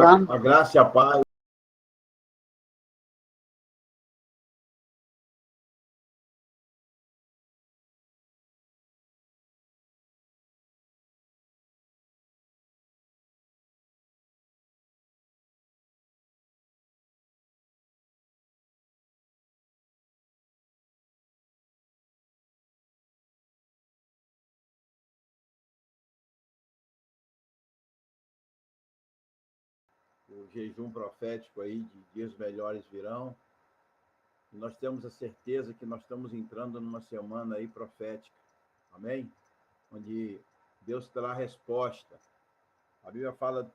A graça e a paz. O jejum profético aí de dias melhores virão. E nós temos a certeza que nós estamos entrando numa semana aí profética. Amém? Onde Deus terá resposta. A Bíblia fala,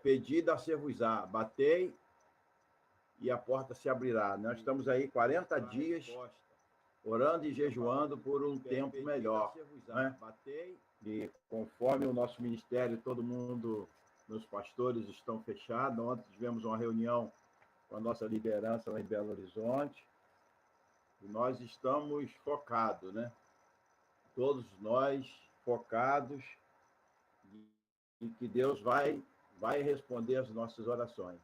pedi, dar-se-vos-á, batei e a porta se abrirá. Nós estamos aí 40 dias orando e jejuando por um tempo melhor, né? E conforme o nosso ministério, todo mundo, meus pastores estão fechados. Ontem tivemos uma reunião com a nossa liderança lá em Belo Horizonte. E nós estamos focados, né? Todos nós focados em que Deus vai responder as nossas orações.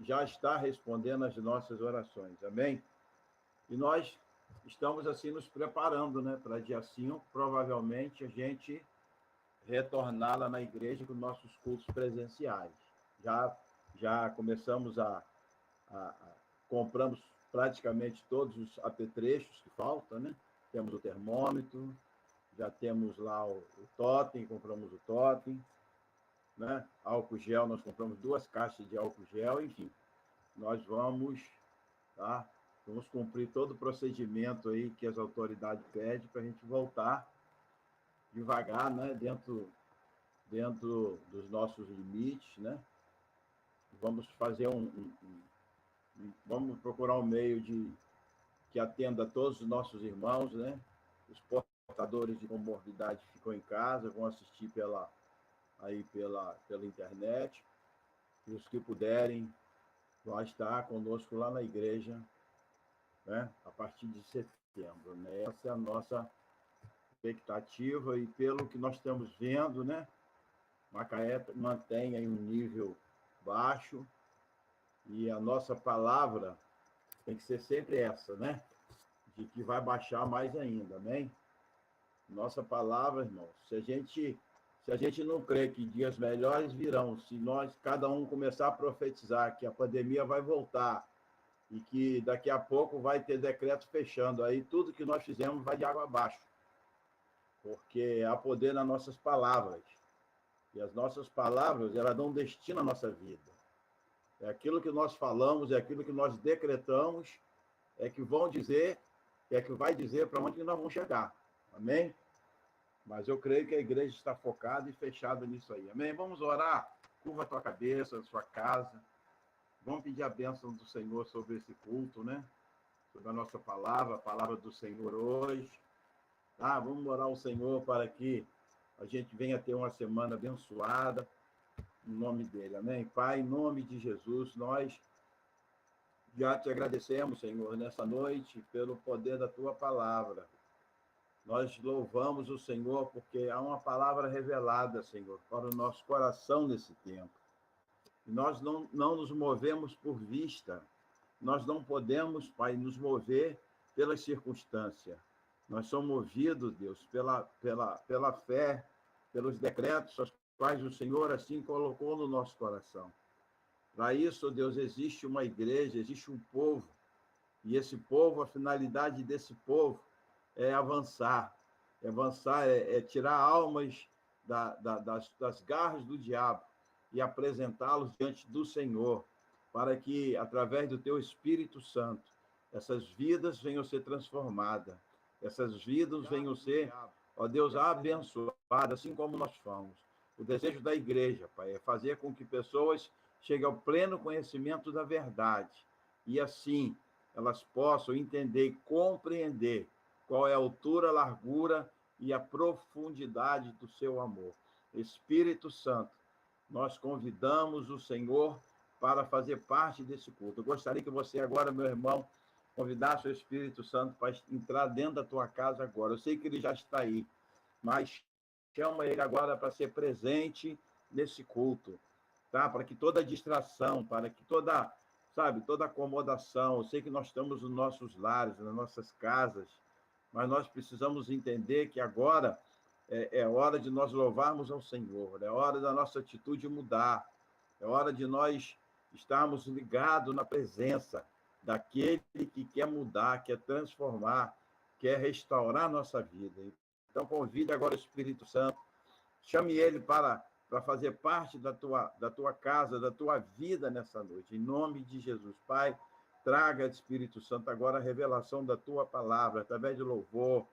Já está respondendo as nossas orações, amém? E nós estamos assim nos preparando, né? Para dia 5, provavelmente a gente retornar lá na igreja com nossos cultos presenciais. Já começamos compramos praticamente todos os apetrechos que faltam, né? Temos o termômetro, já temos lá o totem, compramos o totem, né? Álcool gel, nós compramos 2 caixas de álcool gel, enfim. Nós vamos, tá? Vamos cumprir todo o procedimento aí que as autoridades pedem para a gente voltar devagar, né? Dentro dos nossos limites, né? Vamos fazer vamos procurar um meio que atenda a todos os nossos irmãos, né? Os portadores de comorbidade ficam em casa, vão assistir pela internet. E os que puderem vão estar conosco lá na igreja, né? A partir de setembro, né? Essa é a nossa expectativa e pelo que nós estamos vendo, né? Macaé mantém aí um nível baixo e a nossa palavra tem que ser sempre essa, né? De que vai baixar mais ainda, amém? Nossa palavra, irmãos, se a gente não crê que dias melhores virão, se nós, cada um, começar a profetizar que a pandemia vai voltar e que daqui a pouco vai ter decreto fechando, aí tudo que nós fizemos vai de água abaixo, porque há poder nas nossas palavras. E as nossas palavras, elas dão destino à nossa vida. É aquilo que nós falamos, é aquilo que nós decretamos, é que vão dizer, é que vai dizer para onde nós vamos chegar. Amém? Mas eu creio que a igreja está focada e fechada nisso aí. Amém? Vamos orar. Curva a tua cabeça, a sua casa. Vamos pedir a bênção do Senhor sobre esse culto, né? Sobre a nossa palavra, a palavra do Senhor hoje. Vamos orar ao Senhor para que a gente venha ter uma semana abençoada, em nome dele, amém? Pai, em nome de Jesus, nós já te agradecemos, Senhor, nessa noite, pelo poder da tua palavra. Nós louvamos o Senhor porque há uma palavra revelada, Senhor, para o nosso coração nesse tempo. E nós não nos movemos por vista, nós não podemos, Pai, nos mover pelas circunstâncias. Nós somos movidos, Deus, pela fé, pelos decretos, os quais o Senhor assim colocou no nosso coração. Para isso, Deus, existe uma igreja, existe um povo, e esse povo, a finalidade desse povo é avançar, é tirar almas das garras do diabo e apresentá-los diante do Senhor, para que, através do teu Espírito Santo, essas vidas venham ser transformadas, essas vidas venham ser, ó Deus, abençoadas, assim como nós fomos. O desejo da igreja, Pai, é fazer com que pessoas cheguem ao pleno conhecimento da verdade, e assim elas possam entender e compreender qual é a altura, a largura e a profundidade do seu amor. Espírito Santo, nós convidamos o Senhor para fazer parte desse culto. Eu gostaria que você agora, meu irmão, convidasse o Espírito Santo para entrar dentro da tua casa agora. Eu sei que ele já está aí, mas chama ele agora para ser presente nesse culto. tá? Para que toda distração, para que toda, sabe, toda acomodação, eu sei que nós estamos nos nossos lares, nas nossas casas, mas nós precisamos entender que agora é hora de nós louvarmos ao Senhor, é hora da nossa atitude mudar, é hora de nós estarmos ligados na presença daquele que quer mudar, quer transformar, quer restaurar a nossa vida. Então, convide agora o Espírito Santo, chame ele para fazer parte da tua casa, da tua vida nessa noite. Em nome de Jesus, Pai, traga, Espírito Santo, agora a revelação da tua palavra, através de louvor,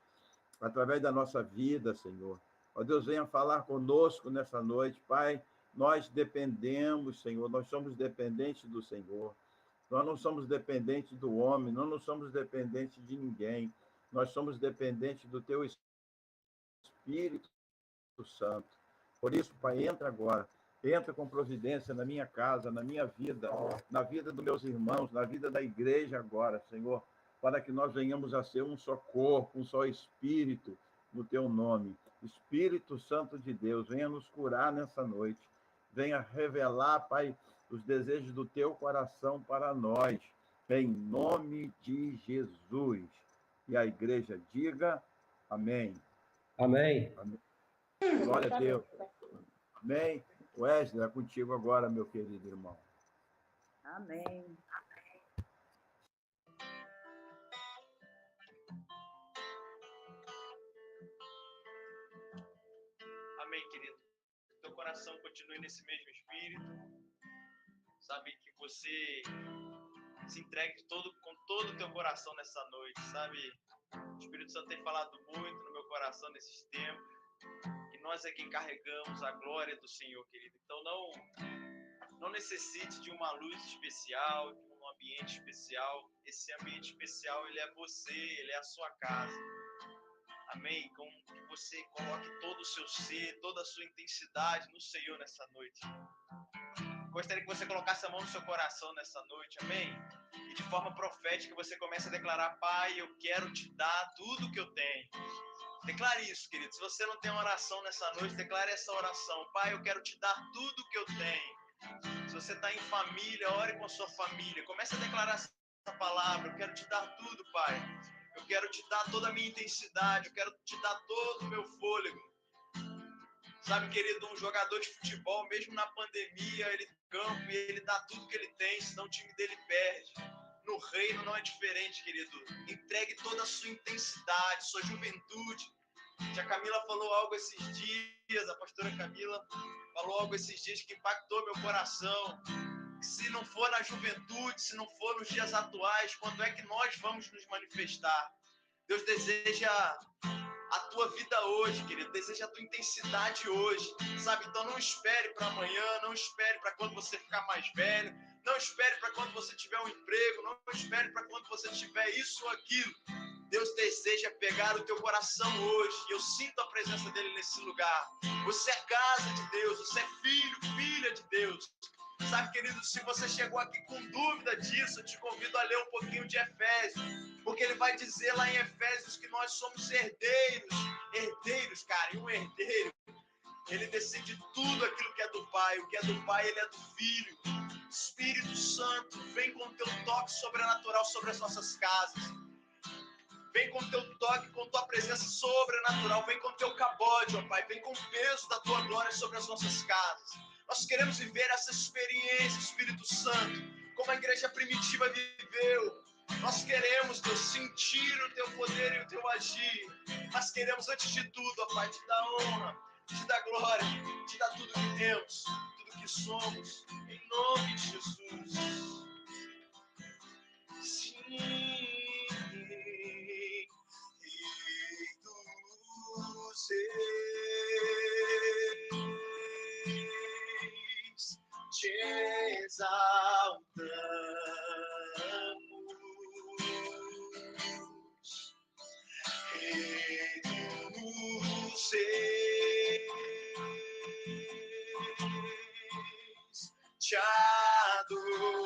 através da nossa vida, Senhor. Ó Deus, venha falar conosco nessa noite, Pai. Nós dependemos, Senhor, nós somos dependentes do Senhor. Nós não somos dependentes do homem, nós não somos dependentes de ninguém. Nós somos dependentes do teu Espírito Santo. Por isso, Pai, entra agora. Entra com providência na minha casa, na minha vida, na vida dos meus irmãos, na vida da igreja agora, Senhor, para que nós venhamos a ser um só corpo, um só espírito no teu nome. Espírito Santo de Deus, venha nos curar nessa noite. Venha revelar, Pai, os desejos do teu coração para nós, em nome de Jesus. E a igreja diga amém. Amém. Amém. Glória a Deus. Amém. Wesley, é contigo agora, meu querido irmão. Amém. Amém, querido. Que teu coração continue nesse mesmo espírito. Sabe, que você se entregue com todo o teu coração nessa noite, sabe? O Espírito Santo tem falado muito no meu coração nesses tempos. Que nós é quem carregamos a glória do Senhor, querido. Então não necessite de uma luz especial, de um ambiente especial. Esse ambiente especial, ele é você, ele é a sua casa. Amém? Que você coloque todo o seu ser, toda a sua intensidade no Senhor nessa noite. Gostaria que você colocasse a mão no seu coração nessa noite, amém? E de forma profética você comece a declarar: Pai, eu quero te dar tudo que eu tenho. Declare isso, querido. Se você não tem uma oração nessa noite, declare essa oração: Pai, eu quero te dar tudo que eu tenho. Se você está em família, ore com a sua família. Comece a declarar essa palavra: eu quero te dar tudo, Pai. Eu quero te dar toda a minha intensidade. Eu quero te dar todo o meu fôlego. Sabe, querido, um jogador de futebol, mesmo na pandemia, ele campo e ele dá tudo que ele tem, senão o time dele perde. No reino não é diferente, querido. Entregue toda a sua intensidade, sua juventude. A Camila falou algo esses dias, a pastora Camila falou algo esses dias que impactou meu coração. Se não for na juventude, se não for nos dias atuais, quando é que nós vamos nos manifestar? Deus deseja a tua vida hoje, querido. Deseja a tua intensidade hoje, sabe? Então não espere para amanhã, não espere para quando você ficar mais velho, não espere para quando você tiver um emprego, não espere para quando você tiver isso ou aquilo. Deus deseja pegar o teu coração hoje. Eu sinto a presença dele nesse lugar. Você é casa de Deus, você é filho, filha de Deus. Sabe, querido, se você chegou aqui com dúvida disso, eu te convido a ler um pouquinho de Efésios, porque ele vai dizer lá em Efésios que nós somos herdeiros, cara, e um herdeiro, ele decide tudo aquilo que é do Pai, o que é do Pai, ele é do Filho. Espírito Santo, vem com o teu toque sobrenatural sobre as nossas casas. Vem com o teu toque, com tua presença sobrenatural, vem com o teu cabode, ó Pai, vem com o peso da tua glória sobre as nossas casas. Nós queremos viver essa experiência, Espírito Santo, como a igreja primitiva viveu. Nós queremos, Deus, sentir o teu poder e o teu agir. Nós queremos, antes de tudo, ó Pai, te dar honra, te dar glória, te dar tudo que temos, tudo que somos, em nome de Jesus. Sim. Te exaltamos, Rei dos Reis, te adoramos,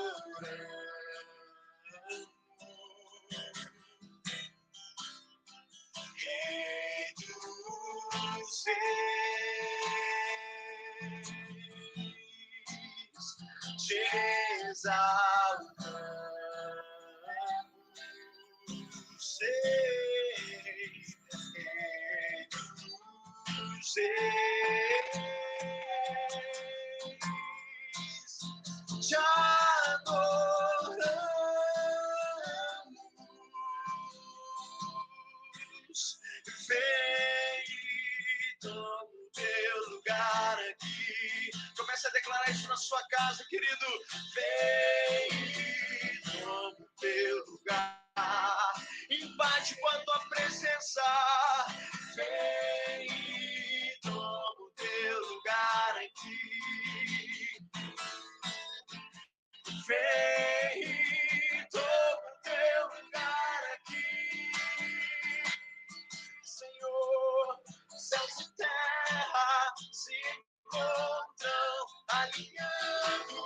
Rei dos Reis. te exaltamos. Te adoramos. Vem e toma o teu lugar aqui. Comece a declarar isso na sua casa, querido. Vem e toma o teu lugar. Invade com a tua presença. Vem e toma o teu lugar aqui. Vem e toma o teu lugar aqui. Senhor, céus e terra se encontram alinhando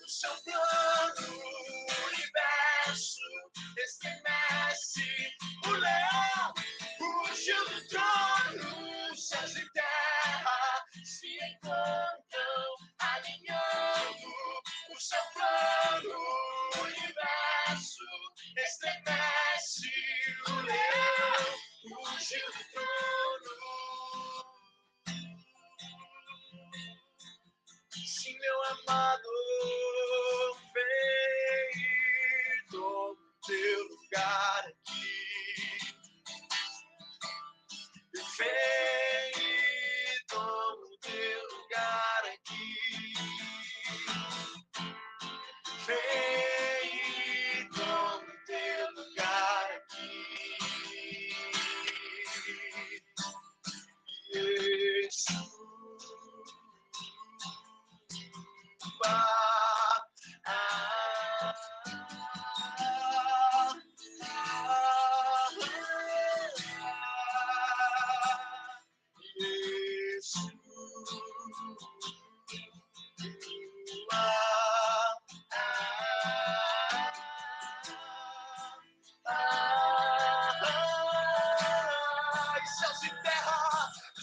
o seu plano. O universo estremece, o leão fugiu do trono. Céus e terra se encontram alinhando o seu plano. O universo estremece, o leão fugiu do trono. Sim, meu amado, vem e toma o teu lugar aqui. Vem e toma o teu lugar aqui. Vem e toma o teu lugar aqui. Yeshua.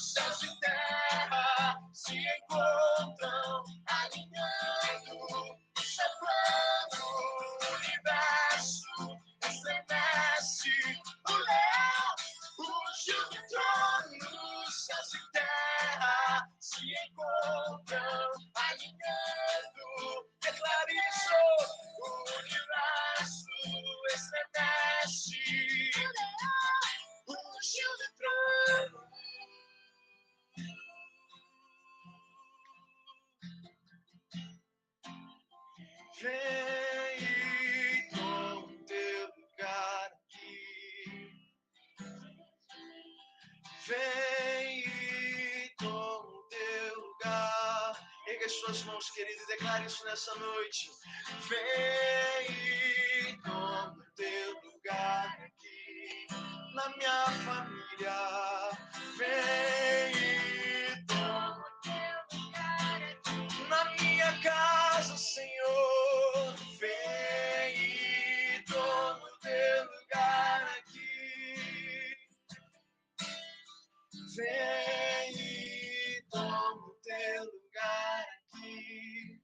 Céus e terra se encontram alinhando o seu plano. O universo estremece, o leão fugiu do trono. Céus e terra se encontram alinhando. Declare isso. O universo estremece, o leão fugiu do trono. Vem e toma o teu lugar aqui. Vem e toma o teu lugar. Ergue as suas mãos, querido, e declare isso nessa noite. Vem e toma o teu lugar aqui. Na minha família. Vem e toma o teu lugar aqui. Na minha casa, Senhor. Vem e toma o teu lugar aqui. Vem e toma o teu lugar aqui.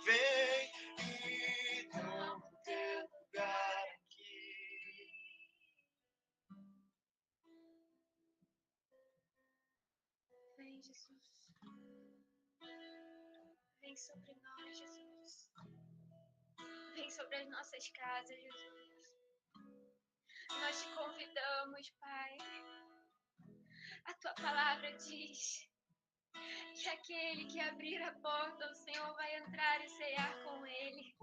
Vem e toma o teu lugar aqui. Vem, Jesus. Vem sobre nós, Jesus. Vem sobre as nossas casas, Jesus. Nós te convidamos, Pai. A tua palavra diz que aquele que abrir a porta, o Senhor vai entrar e cear com ele.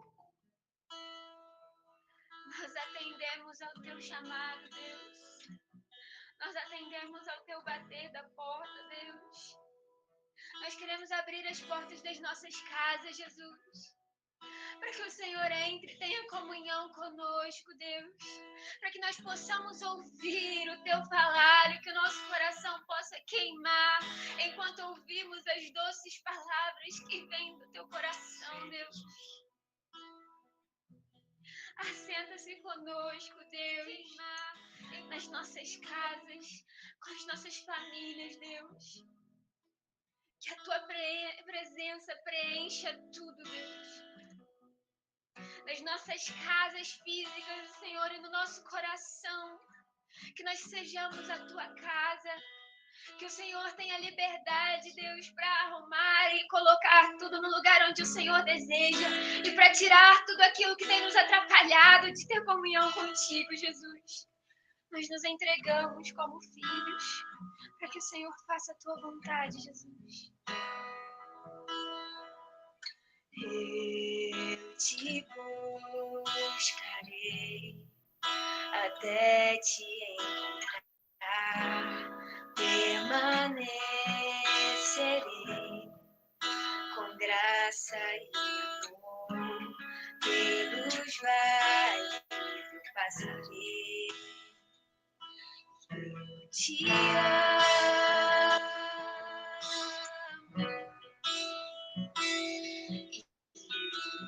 Nós atendemos ao teu chamado, Deus. Nós atendemos ao teu bater da porta, Deus. Nós queremos abrir as portas das nossas casas, Jesus. Para que o Senhor entre e tenha comunhão conosco, Deus. Para que nós possamos ouvir o teu falar e que o nosso coração possa queimar enquanto ouvimos as doces palavras que vêm do teu coração, Deus. Assenta-se conosco, Deus, nas nossas casas, com as nossas famílias, Deus. Que a tua presença preencha tudo, Deus. Nas nossas casas físicas, Senhor, e no nosso coração. Que nós sejamos a tua casa. Que o Senhor tenha liberdade, Deus, para arrumar e colocar tudo no lugar onde o Senhor deseja. E para tirar tudo aquilo que tem nos atrapalhado de ter comunhão contigo, Jesus. Nós nos entregamos como filhos para que o Senhor faça a tua vontade, Jesus. Eu te buscarei até te encontrar, permanecerei com graça e amor, pelos vales eu passarei. Eu te amo.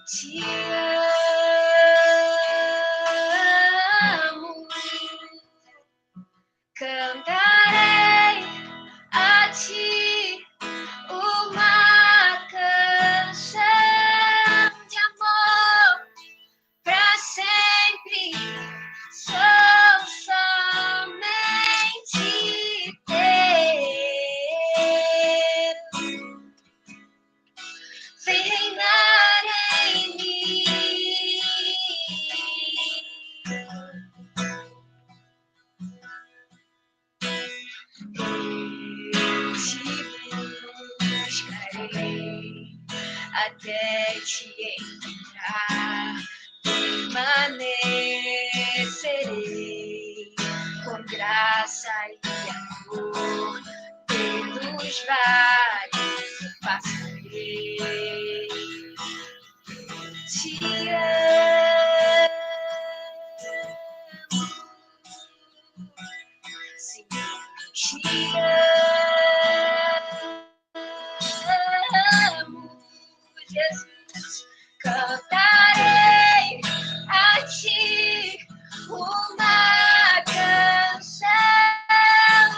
Te amo, cantarei a ti uma canção de amor pra sempre. Sou somente teu. Vem reinar em mim. Eu te buscarei até te encontrar, permanecerei com graça e amor, pelos vales eu passarei. Te amo, sim, te amo, Jesus. Cantarei a ti uma canção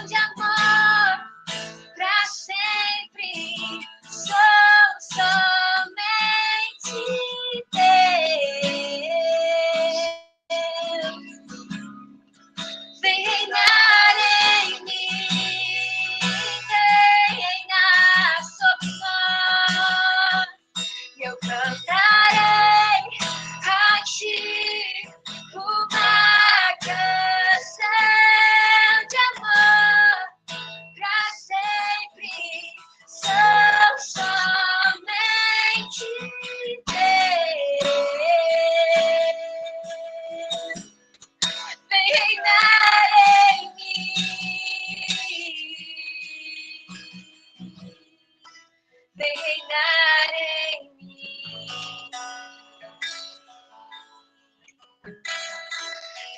de amor pra sempre. Sou somente teu. Vem reinar em mim, vem reinar sobre nós. Eu cantarei a ti uma canção de amor pra sempre. Sou somente teu. Vem reinar em mim. Vem reinar em mim.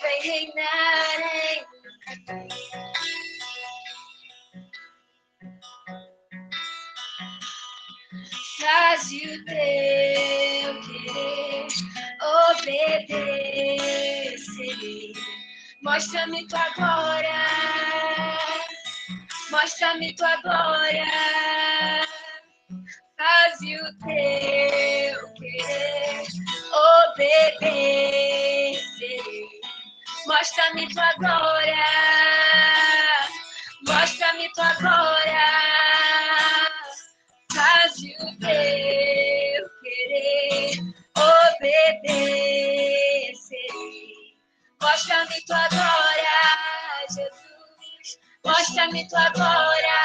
Vem reinar em mim. Faze o teu querer, obedecerei. Mostra-me tua glória, mostra-me tua glória. Faze o teu querer, obedecerei. Mostra-me tua glória, mostra-me tua glória. Faze o teu querer, obedecerei. Mostra-me tua glória, Jesus. Mostra-me tua glória.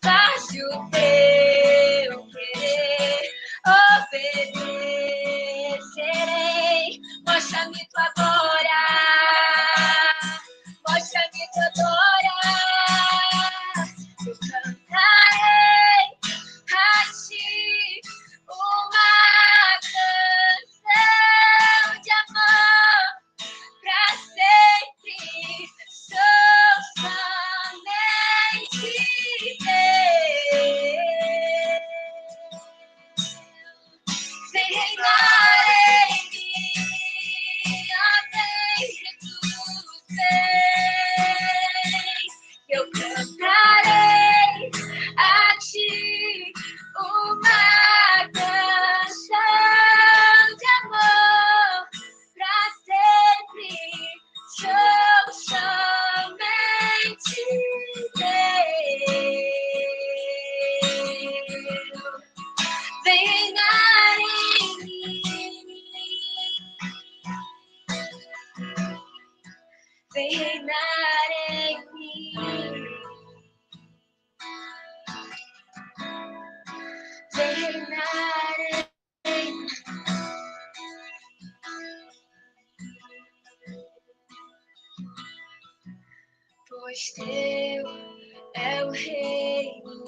Faze o teu querer, obedecerei. Mostra-me tua glória. Mostra-me tua glória. vem reinar em nós. Pois teu é o reino,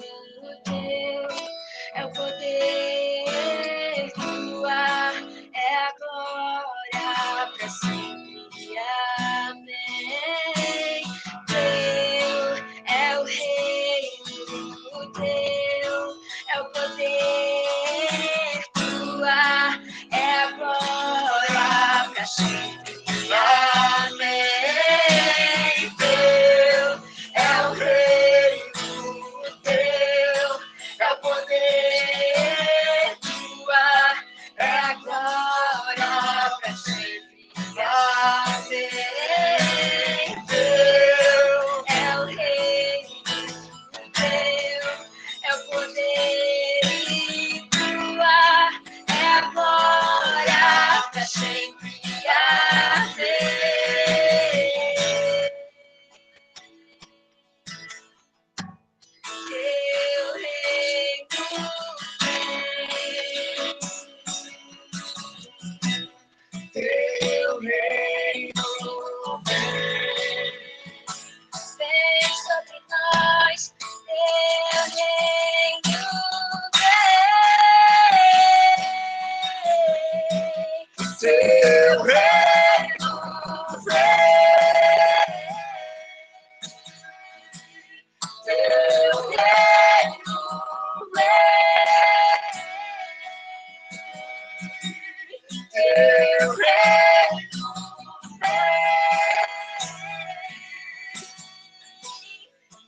teu é o poder, tua é a glória para sempre. Amém. Teu é o reino, teu é o poder, tua é a glória para sempre. Amém. Teu é o reino, teu é o poder, tua é a glória para sempre. Amém. Teu é o reino, teu é o poder, e tua é a glória para sempre. Amém. Teu reino vem, teu reino vem sobre nós, teu reino vem, teu reino vem, teu reino vem, teu reino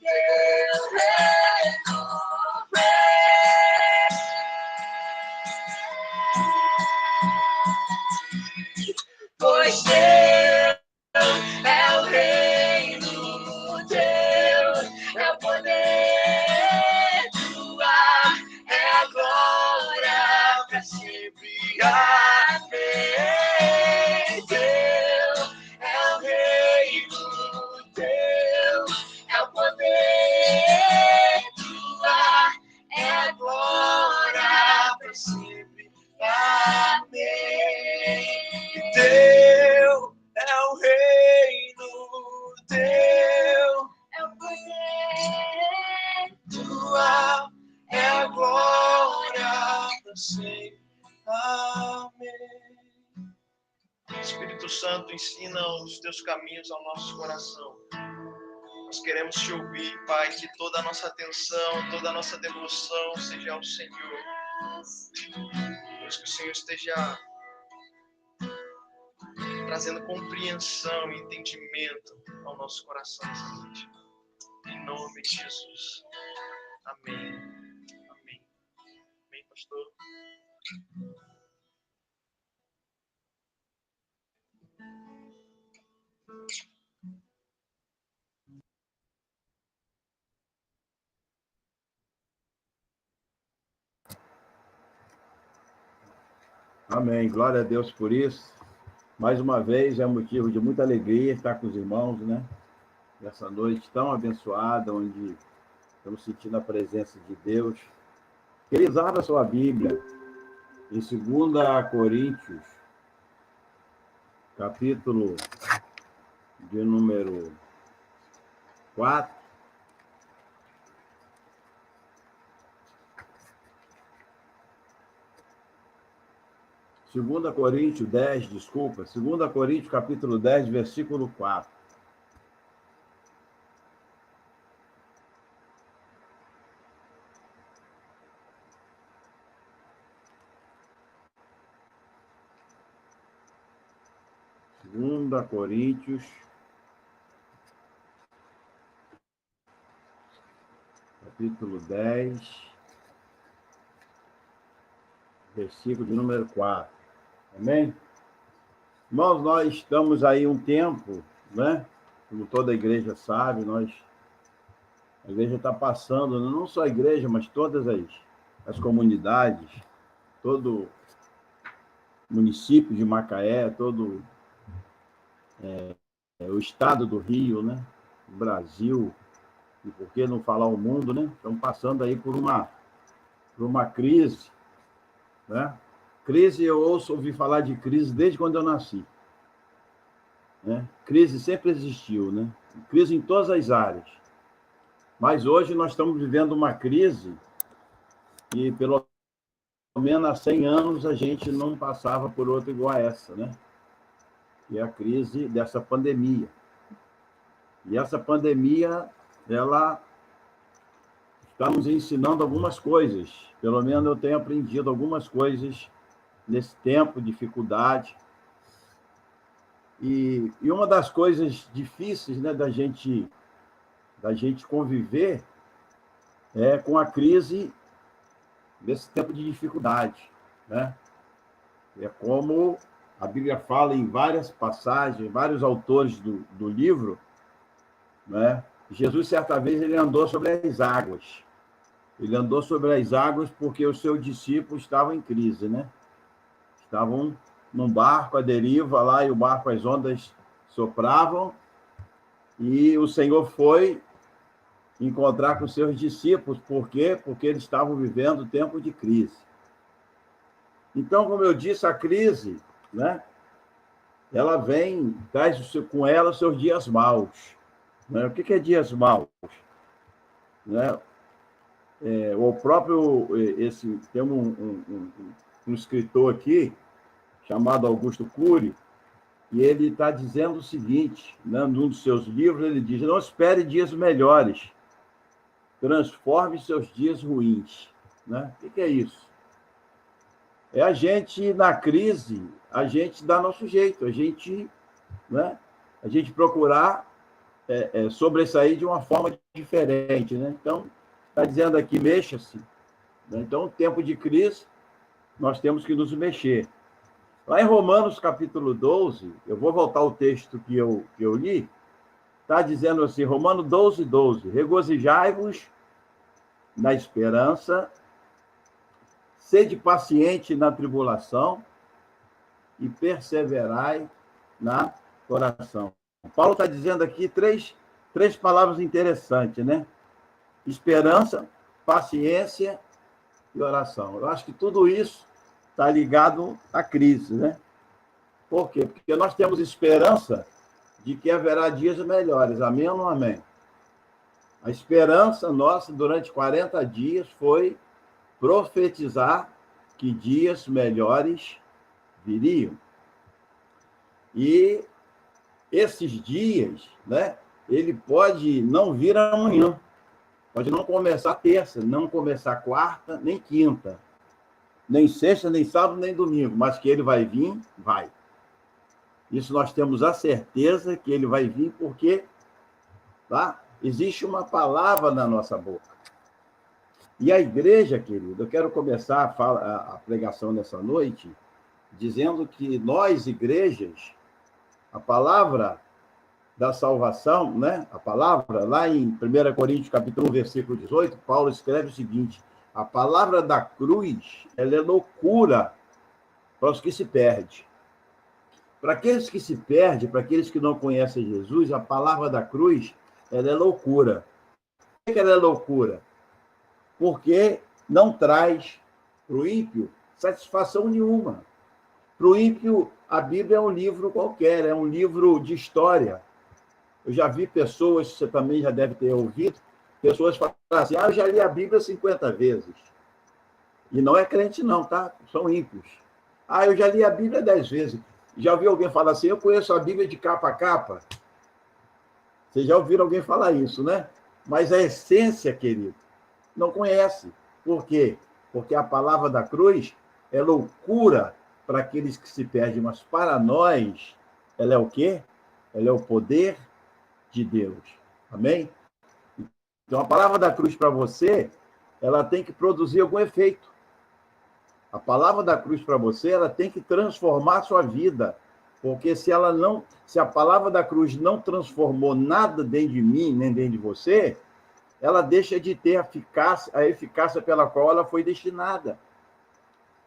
teu reino vem, pois teu é o reino, teu é o poder, tua é a glória para sempre. Amém. Teu é o reino, teu é o poder, tua é a glória para sempre. Amém. Teu é o reino, teu é o poder, tua é a glória para sempre. Amém. Espírito Santo, ensina os teus caminhos ao nosso coração. Nós queremos te ouvir, Pai, que toda a nossa atenção, toda a nossa devoção seja ao Senhor. Deus, que o Senhor esteja trazendo compreensão e entendimento ao nosso coração essa noite. Em nome de Jesus. Amém. Amém. Amém, pastor. Amém. Glória a Deus por isso. Mais uma vez, é motivo de muita alegria estar com os irmãos, né? Nessa noite tão abençoada, onde estamos sentindo a presença de Deus. Queridos, abra sua Bíblia em 2 Coríntios, capítulo de número 4. Segunda Coríntios 10, desculpa. 2 Coríntios, capítulo 10, versículo 4. Segunda Coríntios, capítulo 10, versículo de número 4. Amém? Irmãos, nós estamos aí um tempo, né? Como toda a igreja sabe, a igreja está passando, não só a igreja, mas todas as comunidades, todo município de Macaé, todo o estado do Rio, né? O Brasil, e por que não falar o mundo, né? Estamos passando aí por uma para uma crise, né? Crise, eu ouvi falar de crise desde quando eu nasci. Né? Crise sempre existiu, né? Crise em todas as áreas. Mas hoje nós estamos vivendo uma crise e, pelo menos há 100 anos, a gente não passava por outra igual a essa, né? Que é a crise dessa pandemia. E essa pandemia, ela está nos ensinando algumas coisas. Pelo menos eu tenho aprendido algumas coisas nesse tempo, dificuldade. E uma das coisas difíceis, né, da gente conviver é com a crise desse tempo de dificuldade, né? É como a Bíblia fala em várias passagens, vários autores do livro, né? Jesus, certa vez, ele andou sobre as águas. Ele andou sobre as águas porque os seus discípulos estavam em crise, né? Estavam num barco à deriva lá, e o barco, as ondas sopravam, e o Senhor foi encontrar com seus discípulos. Por quê? Porque eles estavam vivendo tempo de crise. Então, como eu disse, a crise, né, ela traz com ela os seus dias maus. Né? O que é dias maus? Né? O próprio, tem um escritor aqui, chamado Augusto Cury, e ele está dizendo o seguinte, né, num dos seus livros, ele diz: não espere dias melhores, transforme seus dias ruins. Né? O que é isso? É a gente, na crise, a gente dá nosso jeito, né, a gente procurar sobressair de uma forma diferente. Né? Então, está dizendo aqui, mexa-se. Né? Então, tempo de crise, nós temos que nos mexer. Lá em Romanos, capítulo 12, eu vou voltar ao texto que eu li, está dizendo assim, Romanos 12, 12, regozijai-vos na esperança, sede paciente na tribulação e perseverai na oração. Paulo está dizendo aqui três palavras interessantes, né? Esperança, paciência e oração. Eu acho que tudo isso está ligado à crise, né? Por quê? Porque nós temos esperança de que haverá dias melhores. Amém ou não amém? A esperança nossa durante 40 dias foi profetizar que dias melhores viriam. E esses dias, né, ele pode não vir amanhã, pode não começar terça, não começar quarta, nem quinta, nem sexta, nem sábado, nem domingo, mas que ele vai vir, vai. Isso nós temos a certeza que ele vai vir, porque tá, existe uma palavra na nossa boca. E a igreja, querido, eu quero começar a pregação nessa noite dizendo que nós, igrejas, a palavra da salvação, né? A palavra, lá em 1 Coríntios, capítulo 1, versículo 18, Paulo escreve o seguinte: a palavra da cruz, ela é loucura para os que se perdem. Para aqueles que se perdem, para aqueles que não conhecem Jesus, a palavra da cruz, ela é loucura. Por que ela é loucura? Porque não traz para o ímpio satisfação nenhuma. Para o ímpio, a Bíblia é um livro qualquer, é um livro de história. Eu já vi pessoas, você também já deve ter ouvido, pessoas falarem assim, eu já li a Bíblia 50 vezes. E não é crente não, tá? São ímpios. Eu já li a Bíblia 10 vezes. Já ouviu alguém falar assim, eu conheço a Bíblia de capa a capa? Vocês já ouviram alguém falar isso, né? Mas a essência, querido, não conhece. Por quê? Porque a palavra da cruz é loucura para aqueles que se perdem, mas para nós, ela é o quê? Ela é o poder de Deus. Amém? Então, a palavra da cruz para você, ela tem que produzir algum efeito. A palavra da cruz para você, ela tem que transformar a sua vida. Porque se a palavra da cruz não transformou nada dentro de mim, nem dentro de você, ela deixa de ter a eficácia pela qual ela foi destinada.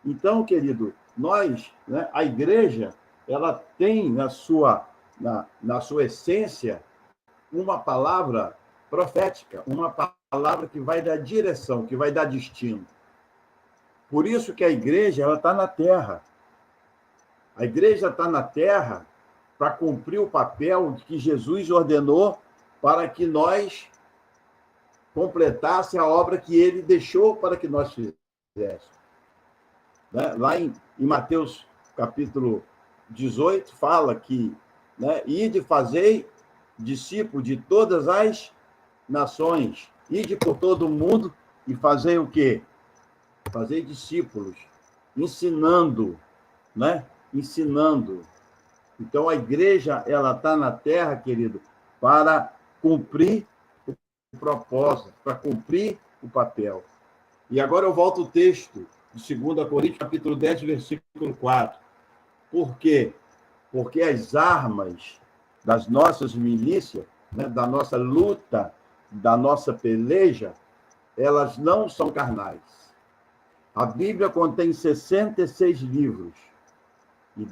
Então, querido, nós, né, a igreja, ela tem na sua essência uma palavra profética, uma palavra que vai dar direção, que vai dar destino. Por isso que a igreja está na terra. A igreja está na terra para cumprir o papel que Jesus ordenou para que nós completasse a obra que ele deixou para que nós fizéssemos. Né? Lá em Mateus, capítulo 18, fala que, né, ide fazei discípulo de todas as nações, ide por todo o mundo e fazei o quê? Fazei discípulos, ensinando, né? Ensinando. Então, a igreja, ela está na terra, querido, para cumprir o propósito, para cumprir o papel. E agora eu volto ao texto de 2 Coríntios, capítulo 10, versículo 4. Por quê? Porque as armas das nossas milícias, né, da nossa luta, da nossa peleja, elas não são carnais. A Bíblia contém 66 livros. E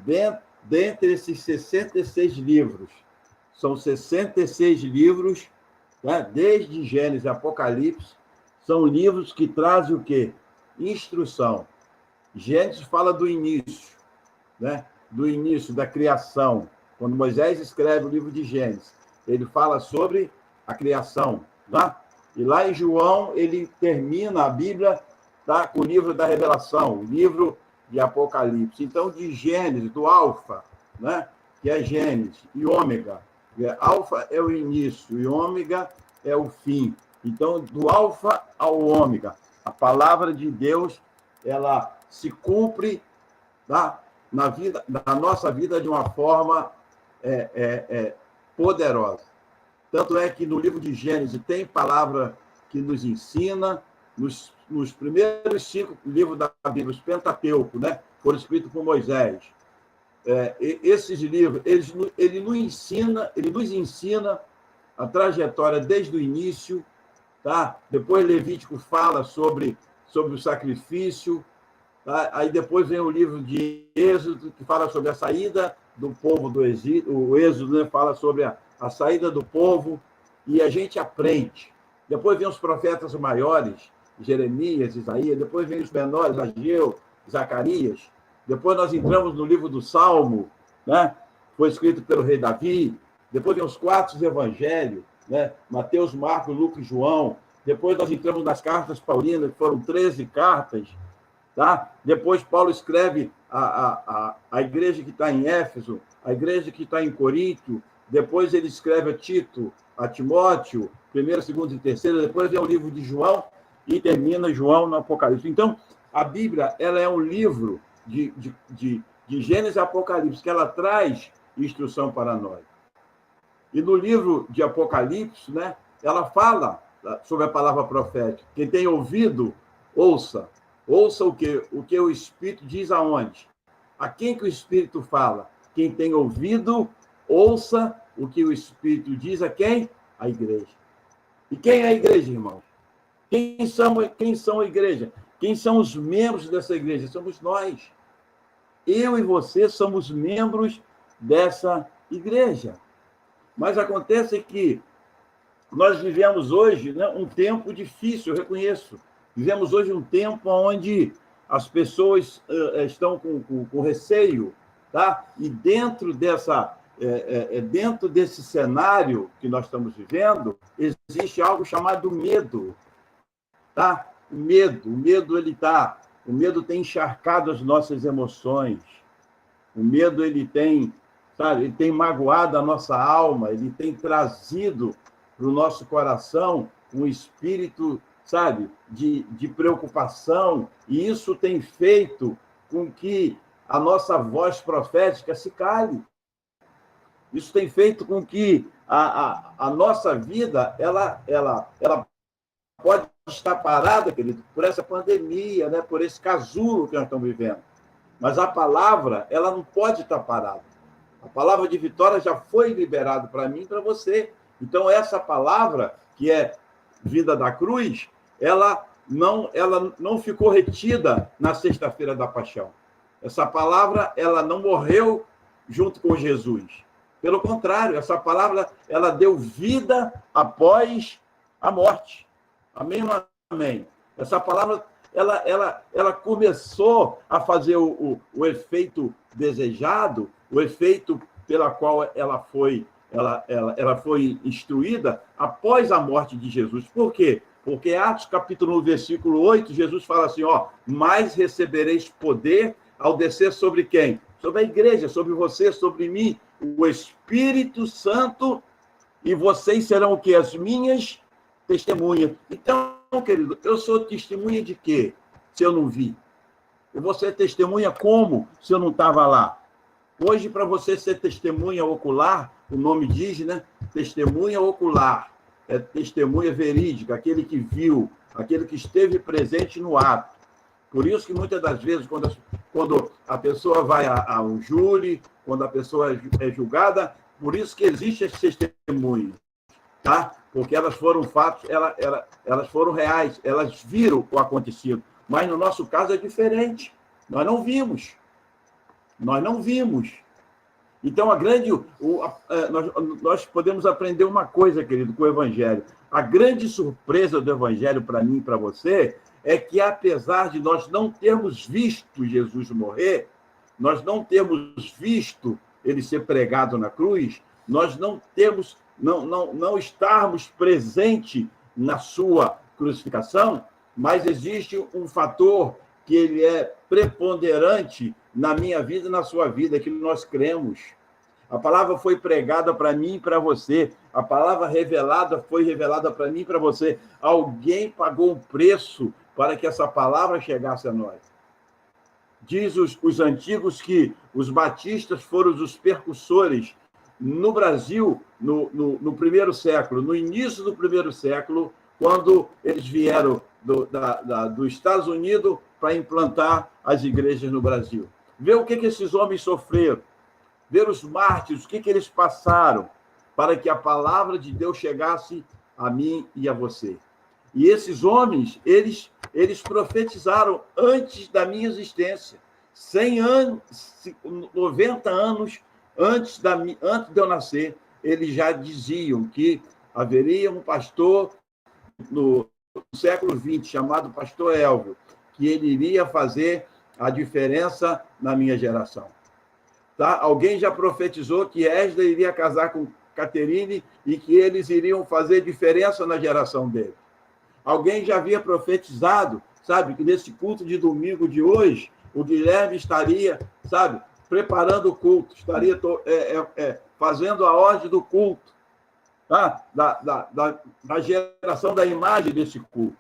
dentre esses 66 livros, são 66 livros, né, desde Gênesis e Apocalipse, são livros que trazem o quê? Instrução. Gênesis fala do início, né? Do início da criação. Quando Moisés escreve o livro de Gênesis, ele fala sobre a criação. Tá? E lá em João, ele termina a Bíblia, tá, com o livro da Revelação, o livro de Apocalipse. Então, de Gênesis, do Alfa, né? Que é Gênesis, e Ômega. Alfa é o início, e Ômega é o fim. Então, do Alfa ao Ômega, a palavra de Deus, ela se cumpre, tá, na nossa vida de uma forma poderosa. Tanto é que no livro de Gênesis tem palavra que nos ensina, nos primeiros 5 livros da Bíblia, os Pentateuco, né, foram escritos por Moisés. Esses livros, ele nos ensina a trajetória desde o início, tá? Depois Levítico fala sobre o sacrifício, tá? Aí depois vem o livro de Êxodo, que fala sobre a saída do povo do exílio, o Êxodo, né, fala sobre a saída do povo, e a gente aprende. Depois vem os profetas maiores, Jeremias, Isaías, depois vem os menores, Ageu, Zacarias. Depois nós entramos no livro do Salmo, né? Foi escrito pelo rei Davi. Depois vem os 4 evangelhos, né? Mateus, Marcos, Lucas e João. Depois nós entramos nas cartas paulinas, que foram 13 cartas. Tá? Depois Paulo escreve a igreja que está em Éfeso, a igreja que está em Corinto. Depois ele escreve a Tito, a Timóteo, 1º, 2º e 3º. Depois vem o livro de João e termina João no Apocalipse. Então, a Bíblia, ela é um livro de Gênesis e Apocalipse, que ela traz instrução para nós. E no livro de Apocalipse, né, ela fala sobre a palavra profética. Quem tem ouvido, ouça. Ouça o que o Espírito diz aonde? A quem que o Espírito fala? Quem tem ouvido, ouça o que o Espírito diz a quem? A igreja. E quem é a igreja, irmão? Quem são a igreja? Quem são os membros dessa igreja? Somos nós. Eu e você somos membros dessa igreja. Mas acontece que nós vivemos hoje, né, um tempo difícil, eu reconheço. Vivemos hoje um tempo onde as pessoas estão com receio, tá? E dentro desse cenário que nós estamos vivendo, existe algo chamado medo, tá? O medo tem encharcado as nossas emoções. O medo ele tem magoado a nossa alma, ele tem trazido para o nosso coração um espírito, sabe, de preocupação, e isso tem feito com que a nossa voz profética se cale. Isso tem feito com que a nossa vida ela pode estar parada, querido, por essa pandemia, né, por esse casulo que nós estamos vivendo. Mas a palavra, ela não pode estar parada. A palavra de vitória já foi liberada para mim e para você. Então, essa palavra, que é vinda da cruz, ela não ficou retida na sexta-feira da paixão. Essa palavra, ela não morreu junto com Jesus. Pelo contrário, essa palavra, ela deu vida após a morte. Amém ou amém? Essa palavra, ela começou a fazer o efeito desejado, o efeito pela qual ela foi instruída após a morte de Jesus. Por quê? Porque Atos capítulo 1, versículo 8, Jesus fala assim, mas recebereis poder ao descer sobre quem? Sobre a igreja, sobre você, sobre mim, o Espírito Santo, e vocês serão o quê? As minhas testemunhas. Então, querido, eu sou testemunha de quê? Se eu não vi. E você testemunha como? Se eu não estava lá. Hoje, para você ser testemunha ocular, o nome diz, né? Testemunha ocular. É testemunha verídica, aquele que viu, aquele que esteve presente no ato. Por isso que muitas das vezes, quando a pessoa vai a um júri, quando a pessoa é julgada, por isso que existe esse testemunho, tá? Porque elas foram fatos, elas foram reais, elas viram o acontecido. Mas no nosso caso é diferente. Nós não vimos. Então, nós podemos aprender uma coisa, querido, com o Evangelho. A grande surpresa do Evangelho para mim e para você é que, apesar de nós não termos visto Jesus morrer, nós não termos visto ele ser pregado na cruz, nós não estarmos presentes na sua crucificação, mas existe um fator que ele é preponderante na minha vida e na sua vida, que nós cremos. A palavra foi pregada para mim e para você. A palavra foi revelada para mim e para você. Alguém pagou um preço para que essa palavra chegasse a nós. Diz os antigos que os batistas foram os percussores no Brasil, no primeiro século, no início do primeiro século, quando eles vieram dos Estados Unidos para implantar as igrejas no Brasil. Ver o que esses homens sofreram, ver os mártires, o que eles passaram para que a palavra de Deus chegasse a mim e a você. E esses homens, eles profetizaram antes da minha existência, 100 anos, 90 anos antes de eu nascer, eles já diziam que haveria um pastor no século XX, chamado pastor Elvio, que ele iria fazer a diferença na minha geração. Tá? Alguém já profetizou que Esdra iria casar com Caterine e que eles iriam fazer diferença na geração dele. Alguém já havia profetizado, sabe, que nesse culto de domingo de hoje, o Guilherme estaria, sabe, preparando o culto, estaria fazendo a ordem do culto, tá? da geração da imagem desse culto.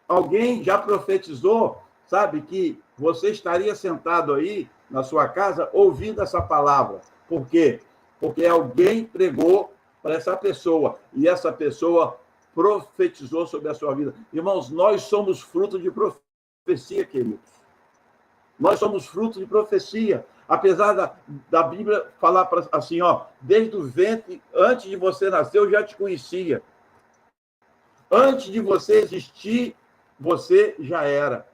Alguém já profetizou, sabe, que você estaria sentado aí na sua casa ouvindo essa palavra. Por quê? Porque alguém pregou para essa pessoa e essa pessoa profetizou sobre a sua vida. Irmãos, nós somos fruto de profecia, queridos. Nós somos fruto de profecia. Apesar da Bíblia falar assim, desde o ventre, antes de você nascer, eu já te conhecia. Antes de você existir, você já era.